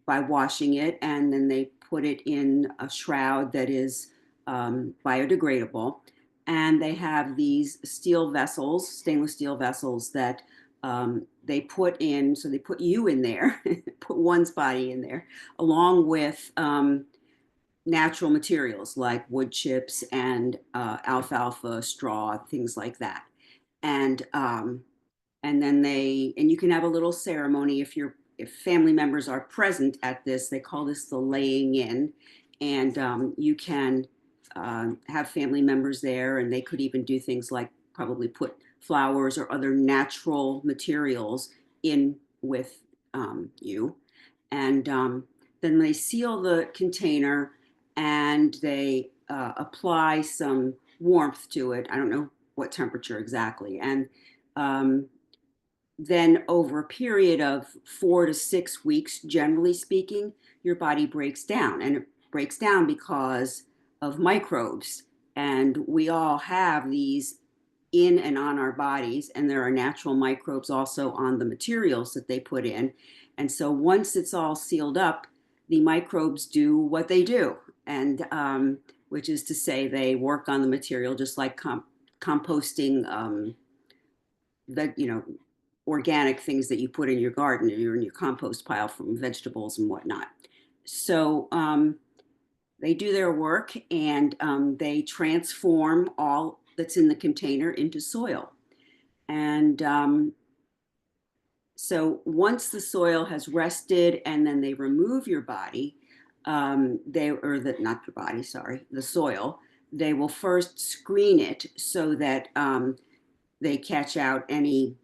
[SPEAKER 4] by washing it, and then they put it in a shroud that is biodegradable. And they have these steel vessels, stainless steel vessels that they put in. So they put you in there, put one's body in there, along with natural materials like wood chips and alfalfa straw, things like that. And then and you can have a little ceremony if family members are present at this. They call this the laying in, and you can have family members there, and they could even do things like probably put flowers or other natural materials in with you. And then they seal the container, and they apply some warmth to it. I don't know what temperature exactly. And then over a period of 4 to 6 weeks, generally speaking, your body breaks down. And it breaks down because of microbes. And we all have these in and on our bodies, and there are natural microbes also on the materials that they put in. And so once it's all sealed up, the microbes do what they do, and which is to say they work on the material just like composting organic things that you put in your garden or in your compost pile from vegetables and whatnot. So they do their work, and they transform all that's in the container into soil. And so once the soil has rested, and then they remove your body, the soil, they will first screen it so that they catch out any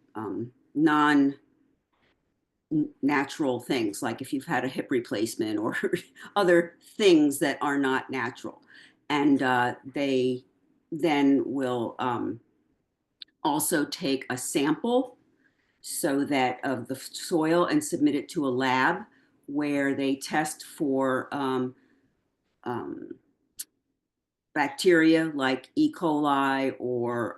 [SPEAKER 4] non-natural things, like if you've had a hip replacement or other things that are not natural. And they then will also take a sample so that of the soil and submit it to a lab where they test for bacteria like E. coli or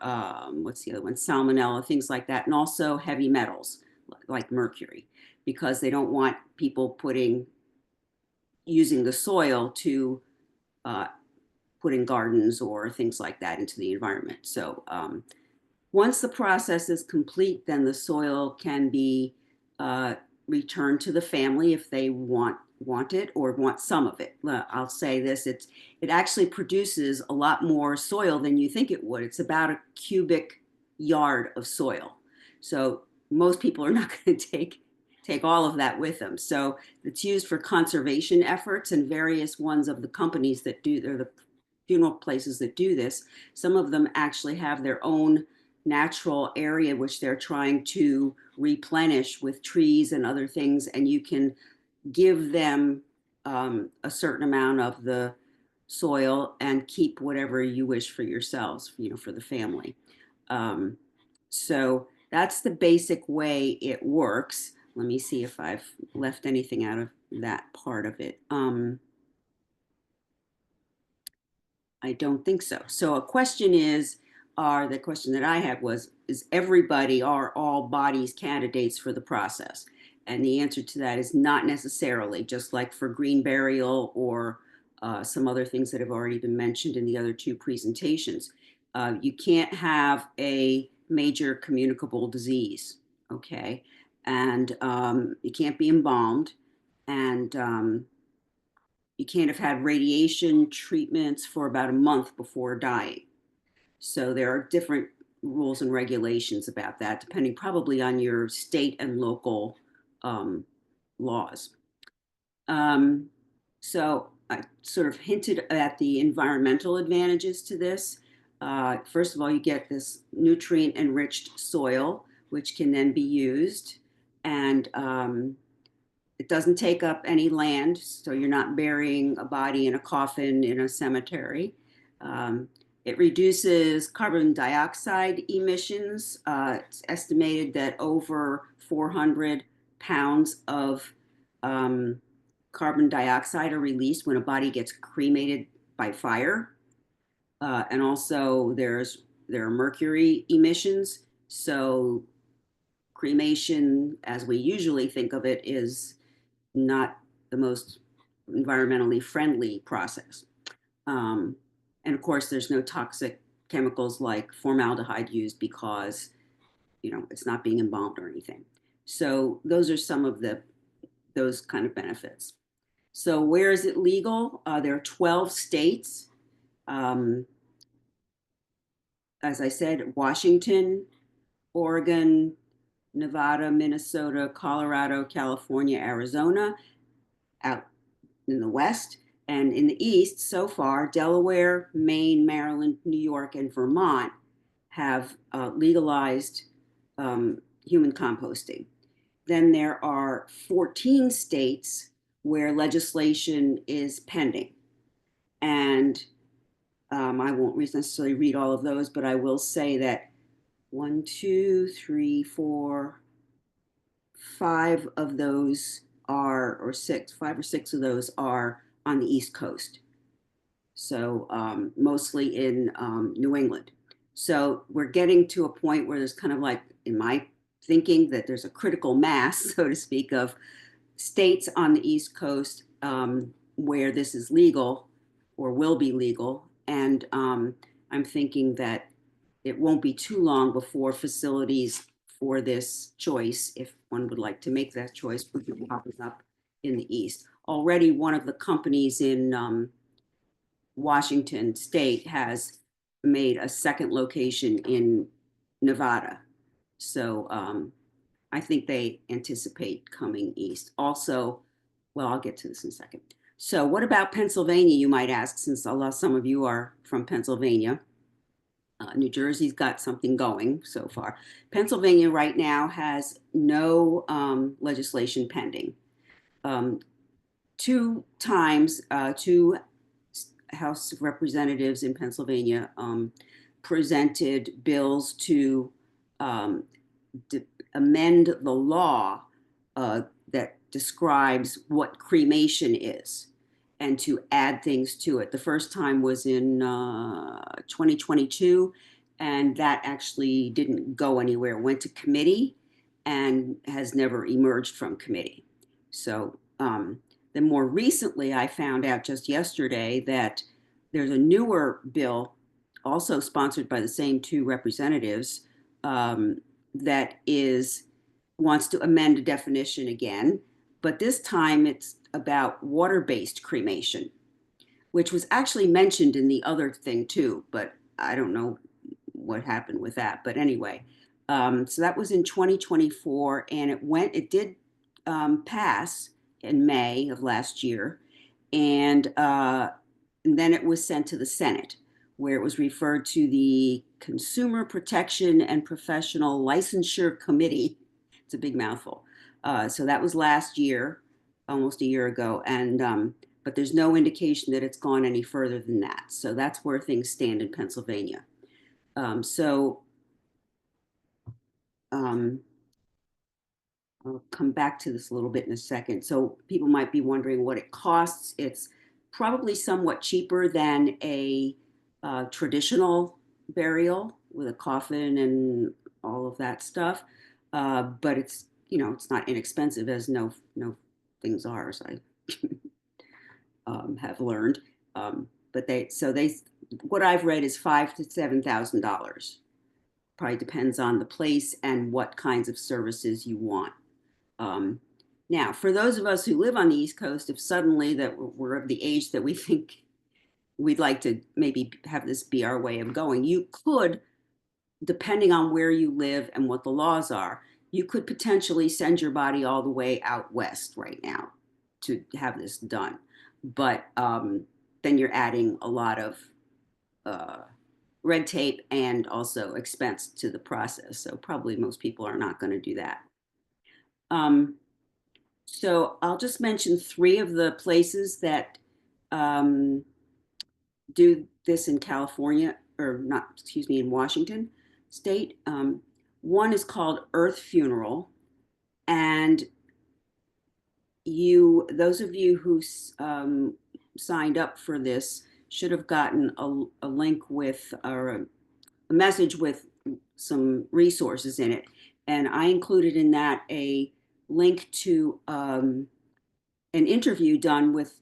[SPEAKER 4] what's the other one, salmonella, things like that, and also heavy metals like mercury, because they don't want people using the soil to put in gardens or things like that into the environment. So once the process is complete, then the soil can be returned to the family if they want it or want some of it. I'll say this, it actually produces a lot more soil than you think it would. It's about a cubic yard of soil. So most people are not going to take all of that with them. So it's used for conservation efforts, and various ones of the companies that do, or the funeral places that do this, some of them actually have their own natural area which they're trying to replenish with trees and other things, and you can give them a certain amount of the soil and keep whatever you wish for yourselves, you know, for the family. So that's the basic way it works. Let me see if I've left anything out of that part of it. I don't think so. So a question is, the question that I had was, are all bodies candidates for the process? And the answer to that is not necessarily, just like for green burial or some other things that have already been mentioned in the other two presentations. You can't have a major communicable disease, okay? And you can't be embalmed, and you can't have had radiation treatments for about a month before dying. So there are different rules and regulations about that, depending probably on your state and local laws. So I sort of hinted at the environmental advantages to this. First of all, you get this nutrient enriched soil, which can then be used, and it doesn't take up any land, so you're not burying a body in a coffin in a cemetery. It reduces carbon dioxide emissions. It's estimated that over 400 pounds of carbon dioxide are released when a body gets cremated by fire. And also there are mercury emissions. So cremation, as we usually think of it, is not the most environmentally friendly process. And of course, there's no toxic chemicals like formaldehyde used because, you know, it's not being embalmed or anything. So those are some of those kind of benefits. So where is it legal? There are 12 states. As I said, Washington, Oregon, Nevada, Minnesota, Colorado, California, Arizona, out in the West. And in the East, so far, Delaware, Maine, Maryland, New York, and Vermont have legalized human composting. Then there are 14 states where legislation is pending. And I won't necessarily read all of those, but I will say that 1, 2, 3, 4, 5 of those are, or 6, 5 or 6 of those are on the East Coast. So mostly in New England. So we're getting to a point where there's kind of like, in my thinking, that there's a critical mass, so to speak, of states on the East Coast where this is legal or will be legal. And I'm thinking that it won't be too long before facilities for this choice, if one would like to make that choice, would be popping up in the East. Already one of the companies in Washington State has made a second location in Nevada. So I think they anticipate coming east. Also, well, I'll get to this in a second. So what about Pennsylvania, you might ask, since some of you are from Pennsylvania. New Jersey's got something going so far. Pennsylvania right now has no legislation pending. 2 times, 2 House of Representatives in Pennsylvania presented bills to amend the law that describes what cremation is and to add things to it. The first time was in 2022, and that actually didn't go anywhere. It went to committee and has never emerged from committee. So then more recently, I found out just yesterday that there's a newer bill, also sponsored by the same 2 representatives, that wants to amend a definition again, but this time it's about water-based cremation, which was actually mentioned in the other thing too, but I don't know what happened with that. But anyway, so that was in 2024, and it did pass in May of last year, and then it was sent to the Senate, where it was referred to the Consumer Protection and Professional Licensure Committee. It's a big mouthful. So that was last year, almost a year ago, and but there's no indication that it's gone any further than that. So that's where things stand in Pennsylvania. I'll come back to this a little bit in a second. So people might be wondering what it costs. It's probably somewhat cheaper than a traditional burial with a coffin and all of that stuff. But it's, you know, it's not inexpensive, as no things are, as I have learned. But what I've read is $5,000 to $7,000. Probably depends on the place and what kinds of services you want. Now, for those of us who live on the East Coast, if suddenly that we're of the age that we think we'd like to maybe have this be our way of going, you could, depending on where you live and what the laws are, you could potentially send your body all the way out west right now to have this done. But then you're adding a lot of red tape and also expense to the process. So probably most people are not going to do that. So I'll just mention 3 of the places that do this in California, or not, excuse me, in Washington state. One is called Earth Funeral. And those of you who signed up for this should have gotten a link with, or a message with some resources in it. And I included in that a link to an interview done with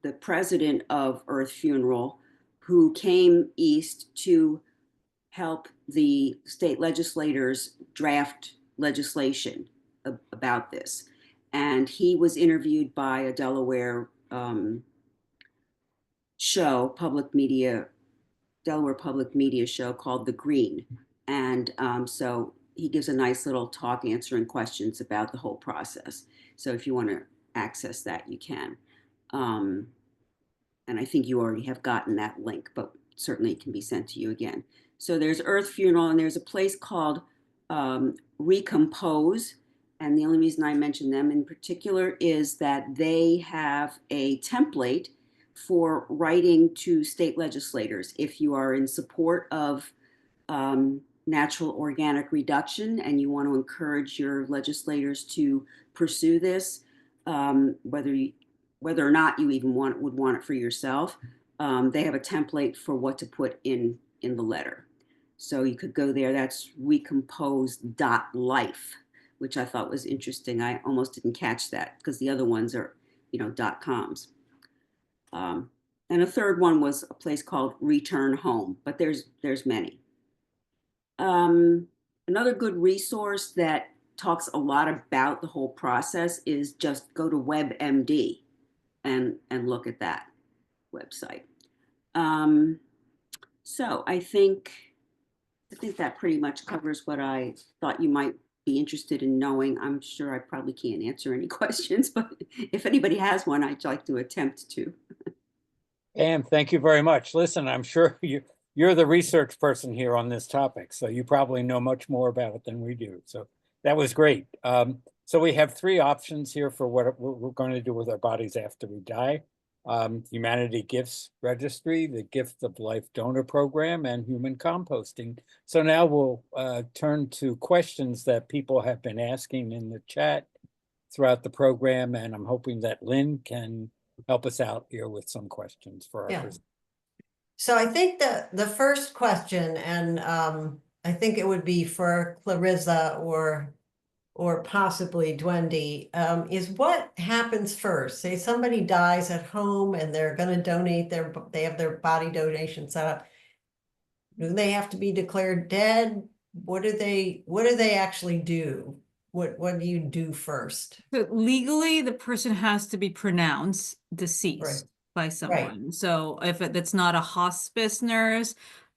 [SPEAKER 4] the president of Earth Funeral, who came east to help the state legislators draft legislation about this. And he was interviewed by a Delaware Delaware public media show called The Green. And so he gives a nice little talk answering questions about the whole process. So if you want to access that, you can. And I think you already have gotten that link, but certainly it can be sent to you again. So there's Earth Funeral, and there's a place called Recompose. And the only reason I mention them in particular is that they have a template for writing to state legislators. If you are in support of natural organic reduction and you want to encourage your legislators to pursue this, whether or not you even would want it for yourself, they have a template for what to put in the letter. So you could go there. That's recompose.life, which I thought was interesting. I almost didn't catch that because the other ones are, .coms. And a third one was a place called Return Home, but there's many. Another good resource that talks a lot about the whole process is just go to WebMD and look at that website. So I think that pretty much covers what I thought you might be interested in knowing. I'm sure I probably can't answer any questions, but if anybody has one, I'd like to attempt to.
[SPEAKER 1] Pam, thank you very much. Listen, I'm sure you're the research person here on this topic, so you probably know much more about it than we do. So that was great. So we have 3 options here for what we're going to do with our bodies after we die. Humanity Gifts Registry, the Gift of Life Donor Program, and human composting. So now we'll turn to questions that people have been asking in the chat throughout the program, and I'm hoping that Lynn can help us out here with some questions for our presenters.
[SPEAKER 5] So I think the first question, and I think it would be for Clarissa or possibly Dwendy, is what happens first? Say somebody dies at home and they're going to donate they have their body donation set up. Do they have to be declared dead? What do they actually do? What do you do first?
[SPEAKER 2] So legally, the person has to be pronounced deceased
[SPEAKER 5] Right.
[SPEAKER 2] by someone. So if that's not a hospice nurse,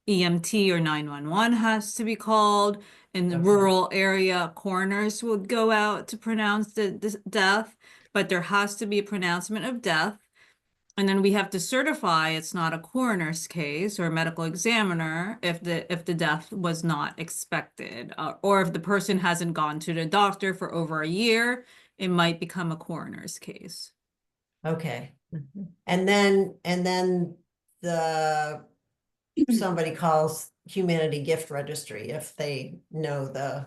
[SPEAKER 2] EMT or 911 has to be called. In the rural area, coroners would go out to pronounce the death, but there has to be a pronouncement of death. And then we have to certify it's not a coroner's case or a medical examiner if the death was not expected, or if the person hasn't gone to the doctor for over a year, it might become a coroner's case.
[SPEAKER 5] Okay.
[SPEAKER 3] Mhm.
[SPEAKER 5] And then somebody calls Humanity Gift Registry if they know
[SPEAKER 2] Yeah,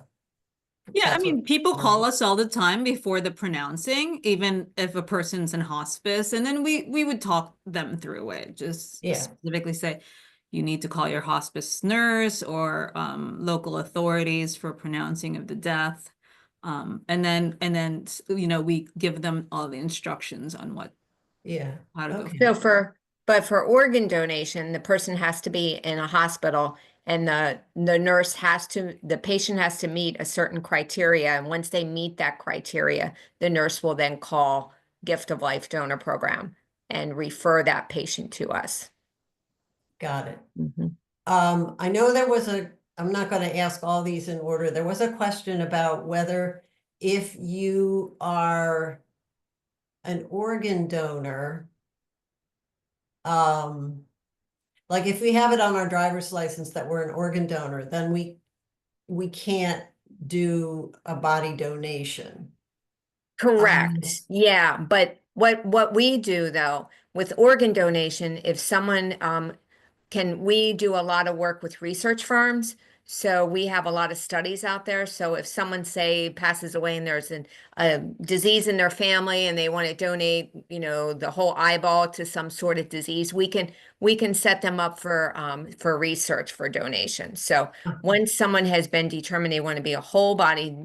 [SPEAKER 2] I
[SPEAKER 5] that's what-
[SPEAKER 2] mean, people call us all the time before the pronouncing, even if a person's in hospice, and then we would talk them through it, just
[SPEAKER 5] Yeah.
[SPEAKER 2] specifically say, you need to call your hospice nurse or local authorities for pronouncing of the death. And then you know, we give them all the instructions on
[SPEAKER 5] Yeah,
[SPEAKER 2] how to go.
[SPEAKER 5] okay.
[SPEAKER 3] So but for organ donation, the person has to be in a hospital and the patient has to meet a certain criteria. And once they meet that criteria, the nurse will then call Gift of Life Donor Program and refer that patient to us.
[SPEAKER 5] Got it.
[SPEAKER 3] Mhm.
[SPEAKER 5] I know I'm not going to ask all these in order. There was a question about whether if you are an organ donor, like if we have it on our driver's license that we're an organ donor, then we can't do a body donation.
[SPEAKER 3] Correct. Yeah, but what we do though with organ donation, if someone we do a lot of work with research firms. So we have a lot of studies out there. So if someone say passes away and there's a disease in their family and they want to donate, you know, the whole eyeball to some sort of disease, we can set them up for research for donation. So once someone has been determined they want to be a whole body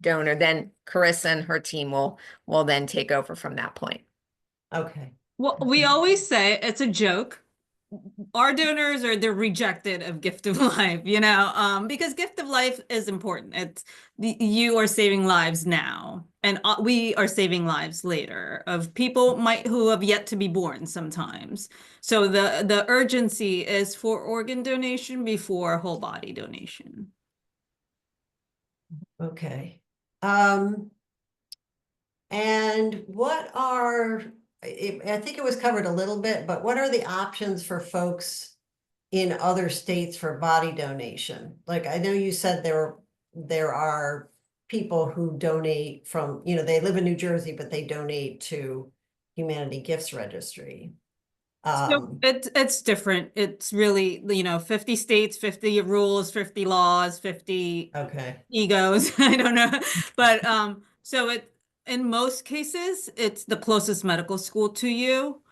[SPEAKER 3] donor, then Carissa and her team will then take over from that point.
[SPEAKER 5] Okay.
[SPEAKER 2] Well, we always say it's a joke. Our donors are the rejected of Gift of Life, you know, because Gift of Life is important. You are saving lives now, and we are saving lives later of people who have yet to be born sometimes. So the urgency is for organ donation before whole body donation.
[SPEAKER 5] Okay. And what are, I think it was covered a little bit, but what are the options for folks in other states for body donation? Like, I know you said there are people who donate from, you know, they live in New Jersey, but they donate to Humanity Gifts Registry.
[SPEAKER 2] So it's different. It's really, you know, 50 states, 50 rules, 50 laws, 50
[SPEAKER 5] Okay.
[SPEAKER 2] egos. I don't know. But so in most cases, it's the closest medical school to you.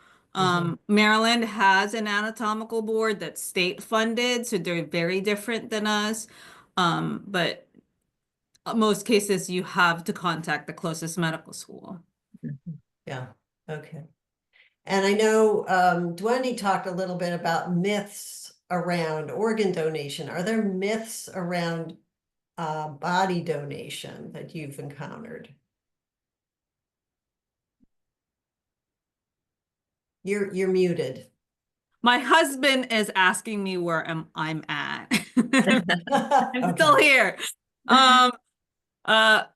[SPEAKER 2] Maryland has an anatomical board that's state funded, so they're very different than us. But most cases you have to contact the closest medical school.
[SPEAKER 5] Yeah. Okay. And I know Dwendy talked a little bit about myths around organ donation. Are there myths around body donation that you've encountered? You're muted.
[SPEAKER 2] My husband is asking me where I'm at. I'm still
[SPEAKER 5] Okay.
[SPEAKER 2] here.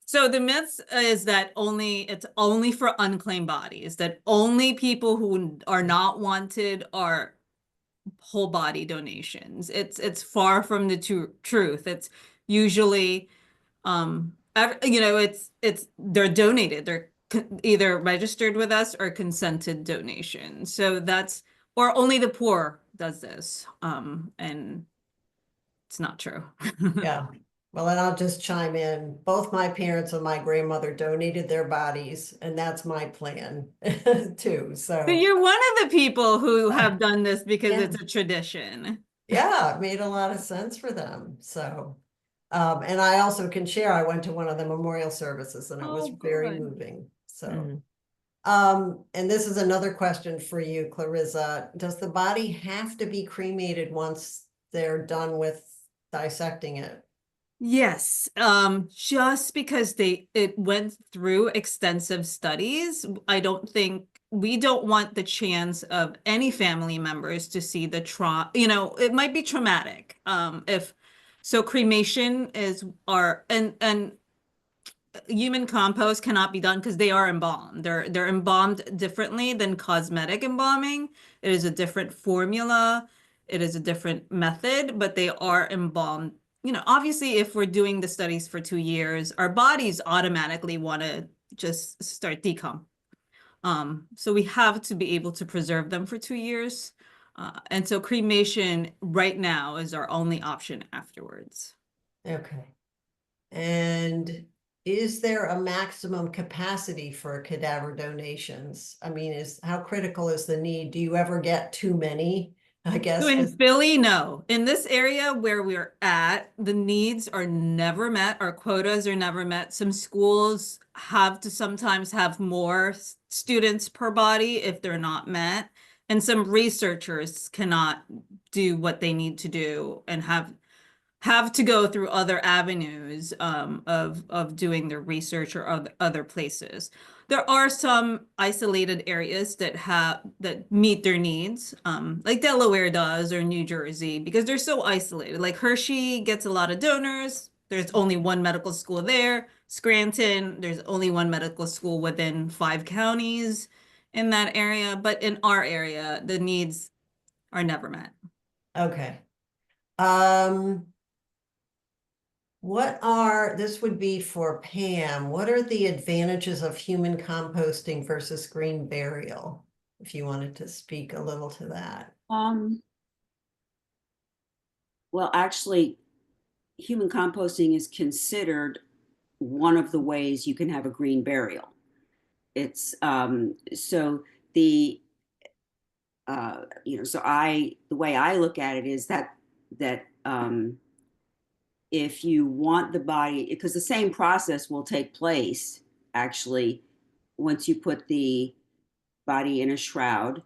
[SPEAKER 2] So the myth is that it's only for unclaimed bodies, that only people who are not wanted are whole body donations. It's far from the truth. It's usually you know, it's they're donated. They're either registered with us or consented donation. So that's, or only the poor does this. And it's not true.
[SPEAKER 5] Yeah. Well, and I'll just chime in. Both my parents and my grandmother donated their bodies, and that's my plan too. So
[SPEAKER 2] But you're one of the people who have done this because
[SPEAKER 3] Yeah.
[SPEAKER 2] it's a tradition.
[SPEAKER 5] yeah, it made a lot of sense for them. So, and I also can share, I went to one of the memorial services and it was
[SPEAKER 2] Oh,
[SPEAKER 5] very
[SPEAKER 2] good.
[SPEAKER 5] moving. So,
[SPEAKER 3] Mhm.
[SPEAKER 5] and this is another question for you, Clarissa. Does the body have to be cremated once they're done with dissecting it?
[SPEAKER 2] Yes, just because it went through extensive studies, I don't think we don't want the chance of any family members to see the trauma, you know, it might be traumatic. If so cremation is and human compost cannot be done because they are embalmed. They're embalmed differently than cosmetic embalming. It is a different formula. It is a different method, but they are embalmed. You know, obviously, if we're doing the studies for 2 years, our bodies automatically want to just start decom. So we have to be able to preserve them for 2 years. And so cremation right now is our only option afterwards.
[SPEAKER 5] Okay. And is there a maximum capacity for cadaver donations? I mean, how critical is the need? Do you ever get too many? I guess.
[SPEAKER 2] So in
[SPEAKER 5] 'Cause-
[SPEAKER 2] Philly, no. In this area where we're at, the needs are never met, our quotas are never met. Some schools have to sometimes have more students per body if they're not met. And some researchers cannot do what they need to do and have to go through other avenues of doing their research or other places. There are some isolated areas that meet their needs, like Delaware does or New Jersey, because they're so isolated. Like Hershey gets a lot of donors. There's only one medical school there. Scranton, there's only one medical school within 5 counties in that area. But in our area, the needs are never met.
[SPEAKER 5] Okay. This would be for Pam, what are the advantages of human composting versus green burial? If you wanted to speak a little to that.
[SPEAKER 4] Well, actually, human composting is considered one of the ways you can have a green burial. It's so the the way I look at it is that if you want the body, because the same process will take place actually once you put the body in a shroud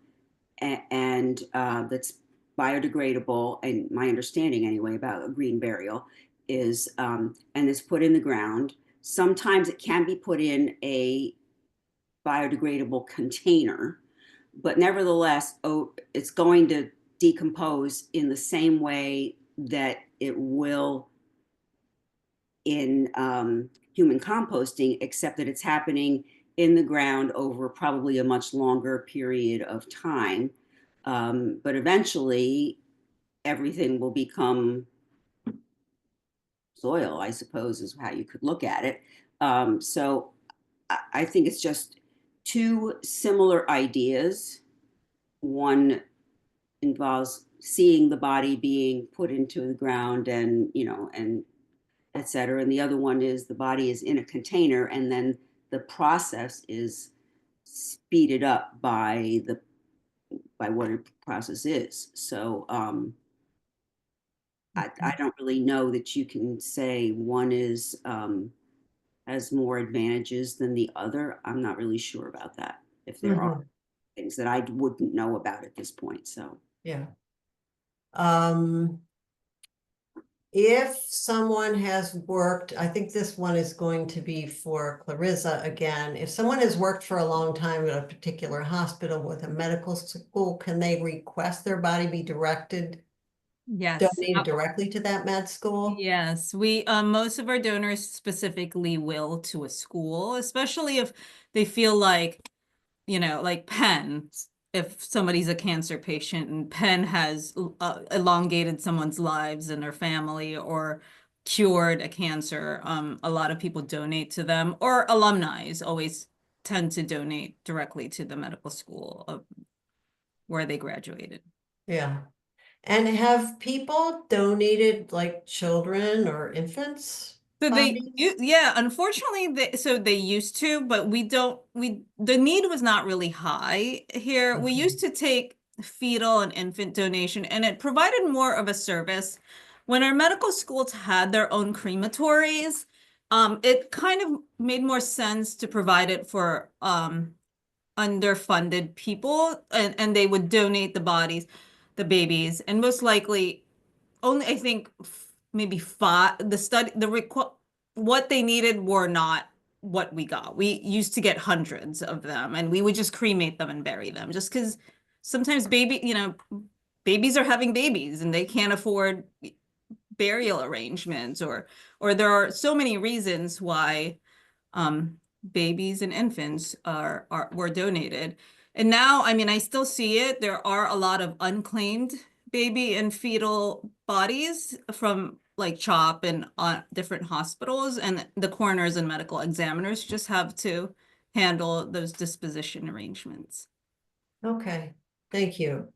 [SPEAKER 4] and that's biodegradable, and my understanding anyway about a green burial is and it's put in the ground. Sometimes it can be put in a biodegradable container, but nevertheless, it's going to decompose in the same way that it will in human composting, except that it's happening in the ground over probably a much longer period of time. But eventually, everything will become soil, I suppose, is how you could look at it. So I think it's just two similar ideas. One involves seeing the body being put into the ground and, and et cetera. And the other one is the body is in a container and then the process is speeded up by what a process is. So I don't really know that you can say one is has more advantages than the other. I'm not really sure about that. If there are things that I wouldn't know about at this point. So
[SPEAKER 5] Yeah. If someone has worked, I think this one is going to be for Clarissa again. If someone has worked for a long time at a particular hospital with a medical school, can they request their body be donated directly to that med school?
[SPEAKER 2] Yes, we most of our donors specifically will to a school, especially if they feel like, like Penn, if somebody's a cancer patient and Penn has elongated someone's lives in their family or cured a cancer, a lot of people donate to them, or alumni always tend to donate directly to the medical school where they graduated.
[SPEAKER 5] Yeah. And have people donated like children or infants?
[SPEAKER 2] So
[SPEAKER 5] bodies?
[SPEAKER 2] unfortunately, they used to, but the need was not really high here. We
[SPEAKER 5] Okay.
[SPEAKER 2] used to take fetal and infant donation, and it provided more of a service. When our medical schools had their own crematories, it kind of made more sense to provide it for underfunded people, and they would donate the bodies, the babies, and most likely only, I think, maybe 5. What they needed were not what we got. We used to get hundreds of them, and we would just cremate them and bury them, just because sometimes babies are having babies and they can't afford burial arrangements, or there are so many reasons why babies and infants were donated. And now, I mean, I still see it. There are a lot of unclaimed baby and fetal bodies from like CHOP and different hospitals, and the coroners and medical examiners just have to handle those disposition arrangements.
[SPEAKER 5] Okay, thank you.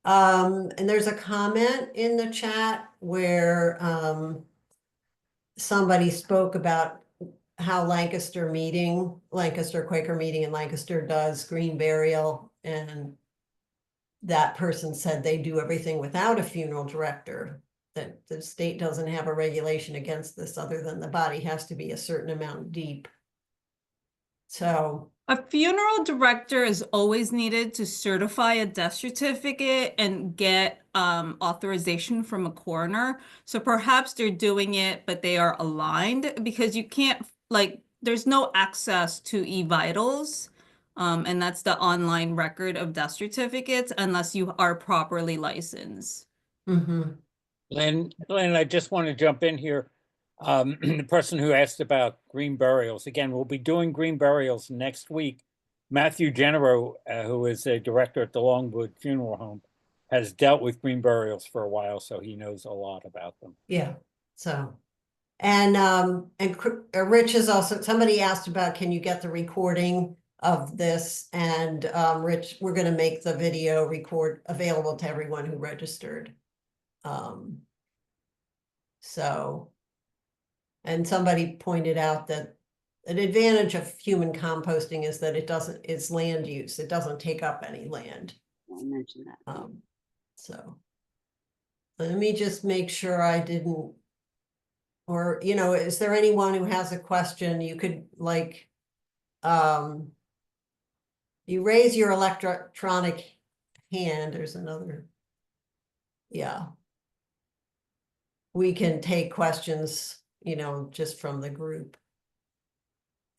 [SPEAKER 5] And there's a comment in the chat where somebody spoke about how Lancaster Quaker Meeting in Lancaster does green burial, and that person said they do everything without a funeral director, that the state doesn't have a regulation against this other than the body has to be a certain amount deep. So,
[SPEAKER 2] A funeral director is always needed to certify a death certificate and get authorization from a coroner. So perhaps they're doing it, but they are aligned because you can't, like, there's no access to eVitals. And that's the online record of death certificates unless you are properly licensed.
[SPEAKER 5] mhm.
[SPEAKER 1] Lynn, I just want to jump in here. The person who asked about green burials, again, we'll be doing green burials next week. Matthew Genero, who is a director at the Longwood Funeral Home, has dealt with green burials for a while, so he knows a lot about them.
[SPEAKER 5] Yeah, so. And Rich is also, somebody asked about, can you get the recording of this? And Rich, we're gonna make the video record available to everyone who registered. So, and somebody pointed out that an advantage of human composting is that it's land use. It doesn't take up any land.
[SPEAKER 4] I mentioned that.
[SPEAKER 5] So let me just make sure I didn't, or, you know, is there anyone who has a question? You could like, you raise your electronic hand, there's another. Yeah. We can take questions, you know, just from the group.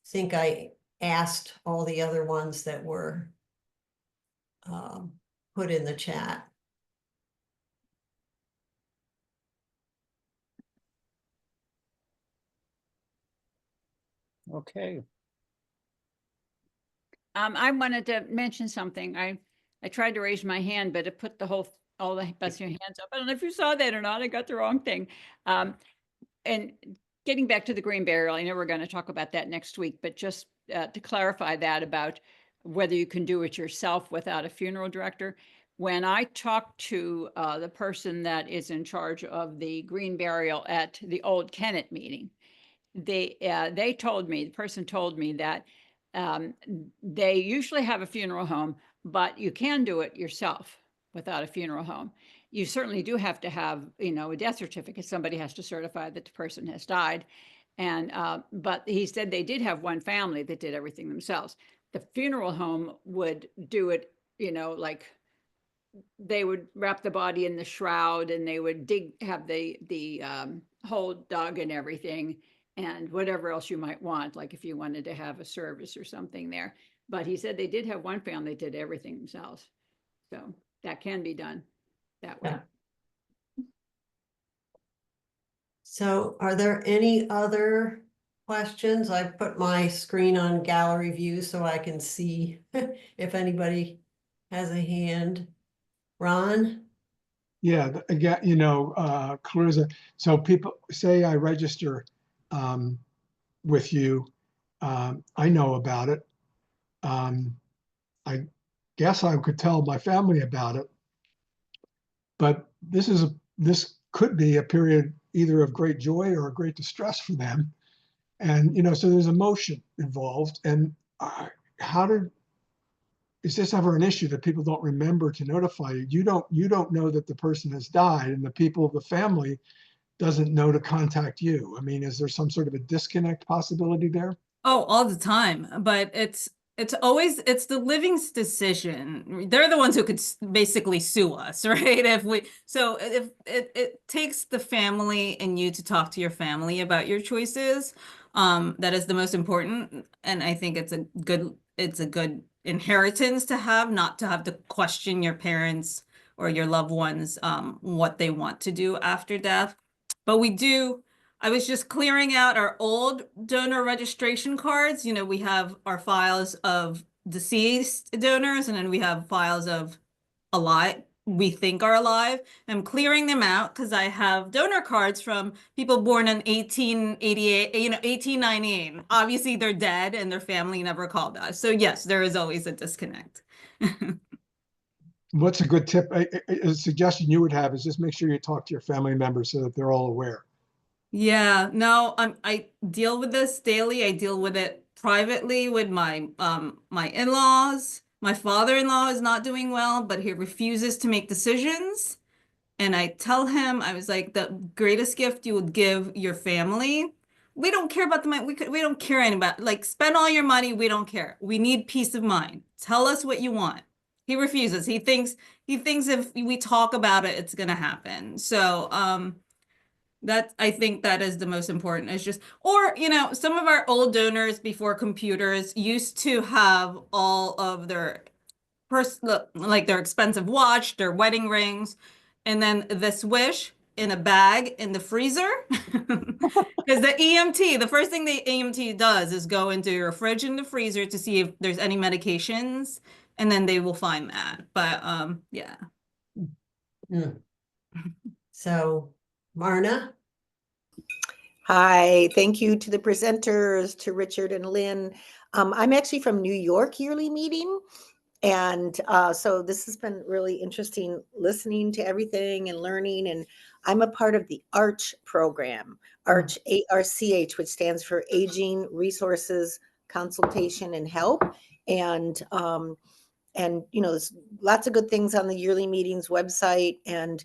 [SPEAKER 5] I think I asked all the other ones that were put in the chat.
[SPEAKER 1] Okay.
[SPEAKER 6] I wanted to mention something. I tried to raise my hand, but it put all the best of your hands up. I don't know if you saw that or not. I got the wrong thing. And getting back to the green burial, I know we're going to talk about that next week, but just to clarify that about whether you can do it yourself without a funeral director. When I talked to the person that is in charge of the green burial at the old Kennett meeting, the person told me that they usually have a funeral home, but you can do it yourself without a funeral home. You certainly do have to have, you know, a death certificate. Somebody has to certify that the person has died. And, but he said they did have one family that did everything themselves. The funeral home would do it, you know, like they would wrap the body in the shroud and they would have the hole dug and everything, and whatever else you might want, like if you wanted to have a service or something there. But he said they did have one family that did everything themselves. So that can be done that way.
[SPEAKER 5] Yeah. So are there any other questions? I put my screen on gallery view so I can see if anybody has a hand. Ron?
[SPEAKER 7] Yeah, again, you know, Clarissa, so people say I register with you. I know about it. I guess I could tell my family about it. But this could be a period either of great joy or great distress for them. And, you know, so there's emotion involved. And is this ever an issue that people don't remember to notify you? You don't know that the person has died, and the people of the family doesn't know to contact you. I mean, is there some sort of a disconnect possibility there?
[SPEAKER 2] Oh, all the time, but it's the living's decision. They're the ones who could basically sue us, right? If it takes the family and you to talk to your family about your choices, that is the most important. And I think it's a good inheritance to have, not to have to question your parents or your loved ones, what they want to do after death. But I was just clearing out our old donor registration cards. You know, we have our files of deceased donors, and then we have files of alive, we think are alive. I'm clearing them out because I have donor cards from people born in 1888, 1898. Obviously, they're dead and their family never called us. So yes, there is always a disconnect.
[SPEAKER 7] What's a good tip? A suggestion you would have is just make sure you talk to your family members so that they're all aware.
[SPEAKER 2] Yeah, no, I deal with this daily. I deal with it privately with my my in-laws. My father-in-law is not doing well, but he refuses to make decisions. And I tell him, I was like, the greatest gift you would give your family. We don't care about the money. We don't care about, like, spend all your money. We don't care. We need peace of mind. Tell us what you want. He refuses. He thinks if we talk about it, it's gonna happen. So that, I think that is the most important. Is just, or some of our old donors before computers used to have all of their like their expensive watch, their wedding rings, and then this wish in a bag in the freezer. Because the EMT, the first thing the EMT does is go into your fridge and the freezer to see if there's any medications, and then they will find that. But yeah.
[SPEAKER 5] Mm. So, Marna?
[SPEAKER 8] Hi, thank you to the presenters, to Richard and Lynn. I'm actually from New York yearly meeting. And so this has been really interesting listening to everything and learning. And I'm a part of the ARCH program, ARCH, ARCH, which stands for Aging Resources Consultation and Help. And there's lots of good things on the yearly meetings website. And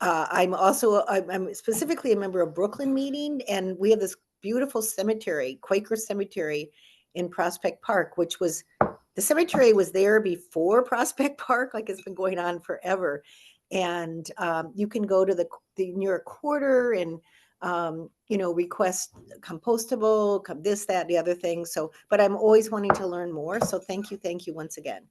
[SPEAKER 8] I'm specifically a member of Brooklyn Meeting, and we have this beautiful cemetery, Quaker Cemetery in Prospect Park, which was, the cemetery was there before Prospect Park, like it's been going on forever. And you can go to the New York Quarter and, request compostable, this, that, the other thing. So, but I'm always wanting to learn more. So thank you once again.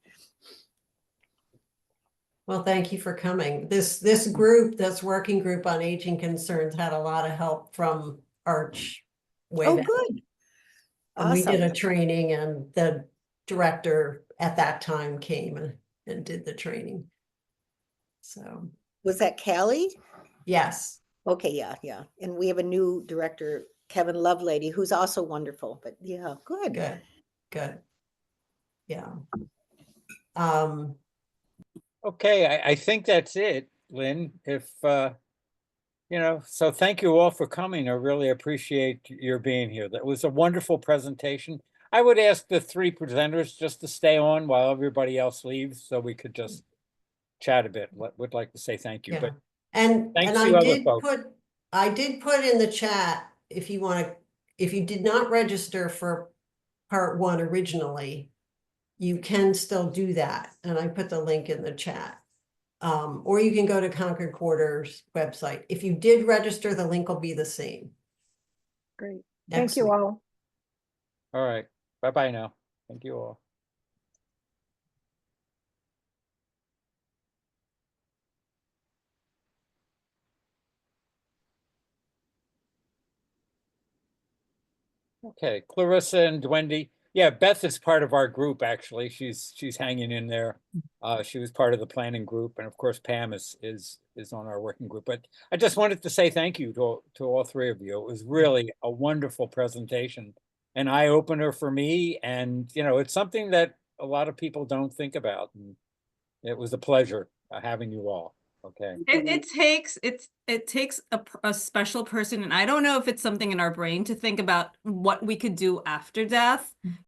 [SPEAKER 5] Well, thank you for coming. This group, this working group on aging concerns, had a lot of help from ARCH way
[SPEAKER 8] Oh,
[SPEAKER 5] back.
[SPEAKER 8] good.
[SPEAKER 5] And we did
[SPEAKER 8] Awesome.
[SPEAKER 5] a training, and the director at that time came and did the training. So,
[SPEAKER 8] Was that Callie?
[SPEAKER 5] yes.
[SPEAKER 8] Okay, yeah. And we have a new director, Kevin Lovelady, who's also wonderful. But yeah, good.
[SPEAKER 5] Good. Yeah.
[SPEAKER 1] Okay, I think that's it, Lynn. If, so thank you all for coming. I really appreciate your being here. That was a wonderful presentation. I would ask the three presenters just to stay on while everybody else leaves so we could just chat a bit. Would like to say thank you,
[SPEAKER 5] Yeah.
[SPEAKER 1] but
[SPEAKER 5] And
[SPEAKER 1] thanks
[SPEAKER 5] I
[SPEAKER 1] to other
[SPEAKER 5] did
[SPEAKER 1] folks.
[SPEAKER 5] put in the chat, if you did not register for part 1 originally, you can still do that. And I put the link in the chat. Or you can go to Concord Quarter's website. If you did register, the link will be the same.
[SPEAKER 9] Great.
[SPEAKER 5] next
[SPEAKER 9] Thank you
[SPEAKER 5] week.
[SPEAKER 9] all.
[SPEAKER 1] All right. Bye-bye now. Thank you all. Okay, Clarissa and Dwendy. Yeah, Beth is part of our group, actually. She's hanging in there. She was part of the planning group, and of course Pam is on our working group. But I just wanted to say thank you to all three of you. It was really a wonderful presentation, an eye opener for me, and it's something that a lot of people don't think about. And it was a pleasure having you all. Okay.
[SPEAKER 2] It takes a special person, and I don't know if it's something in our brain to think about what we could do after death.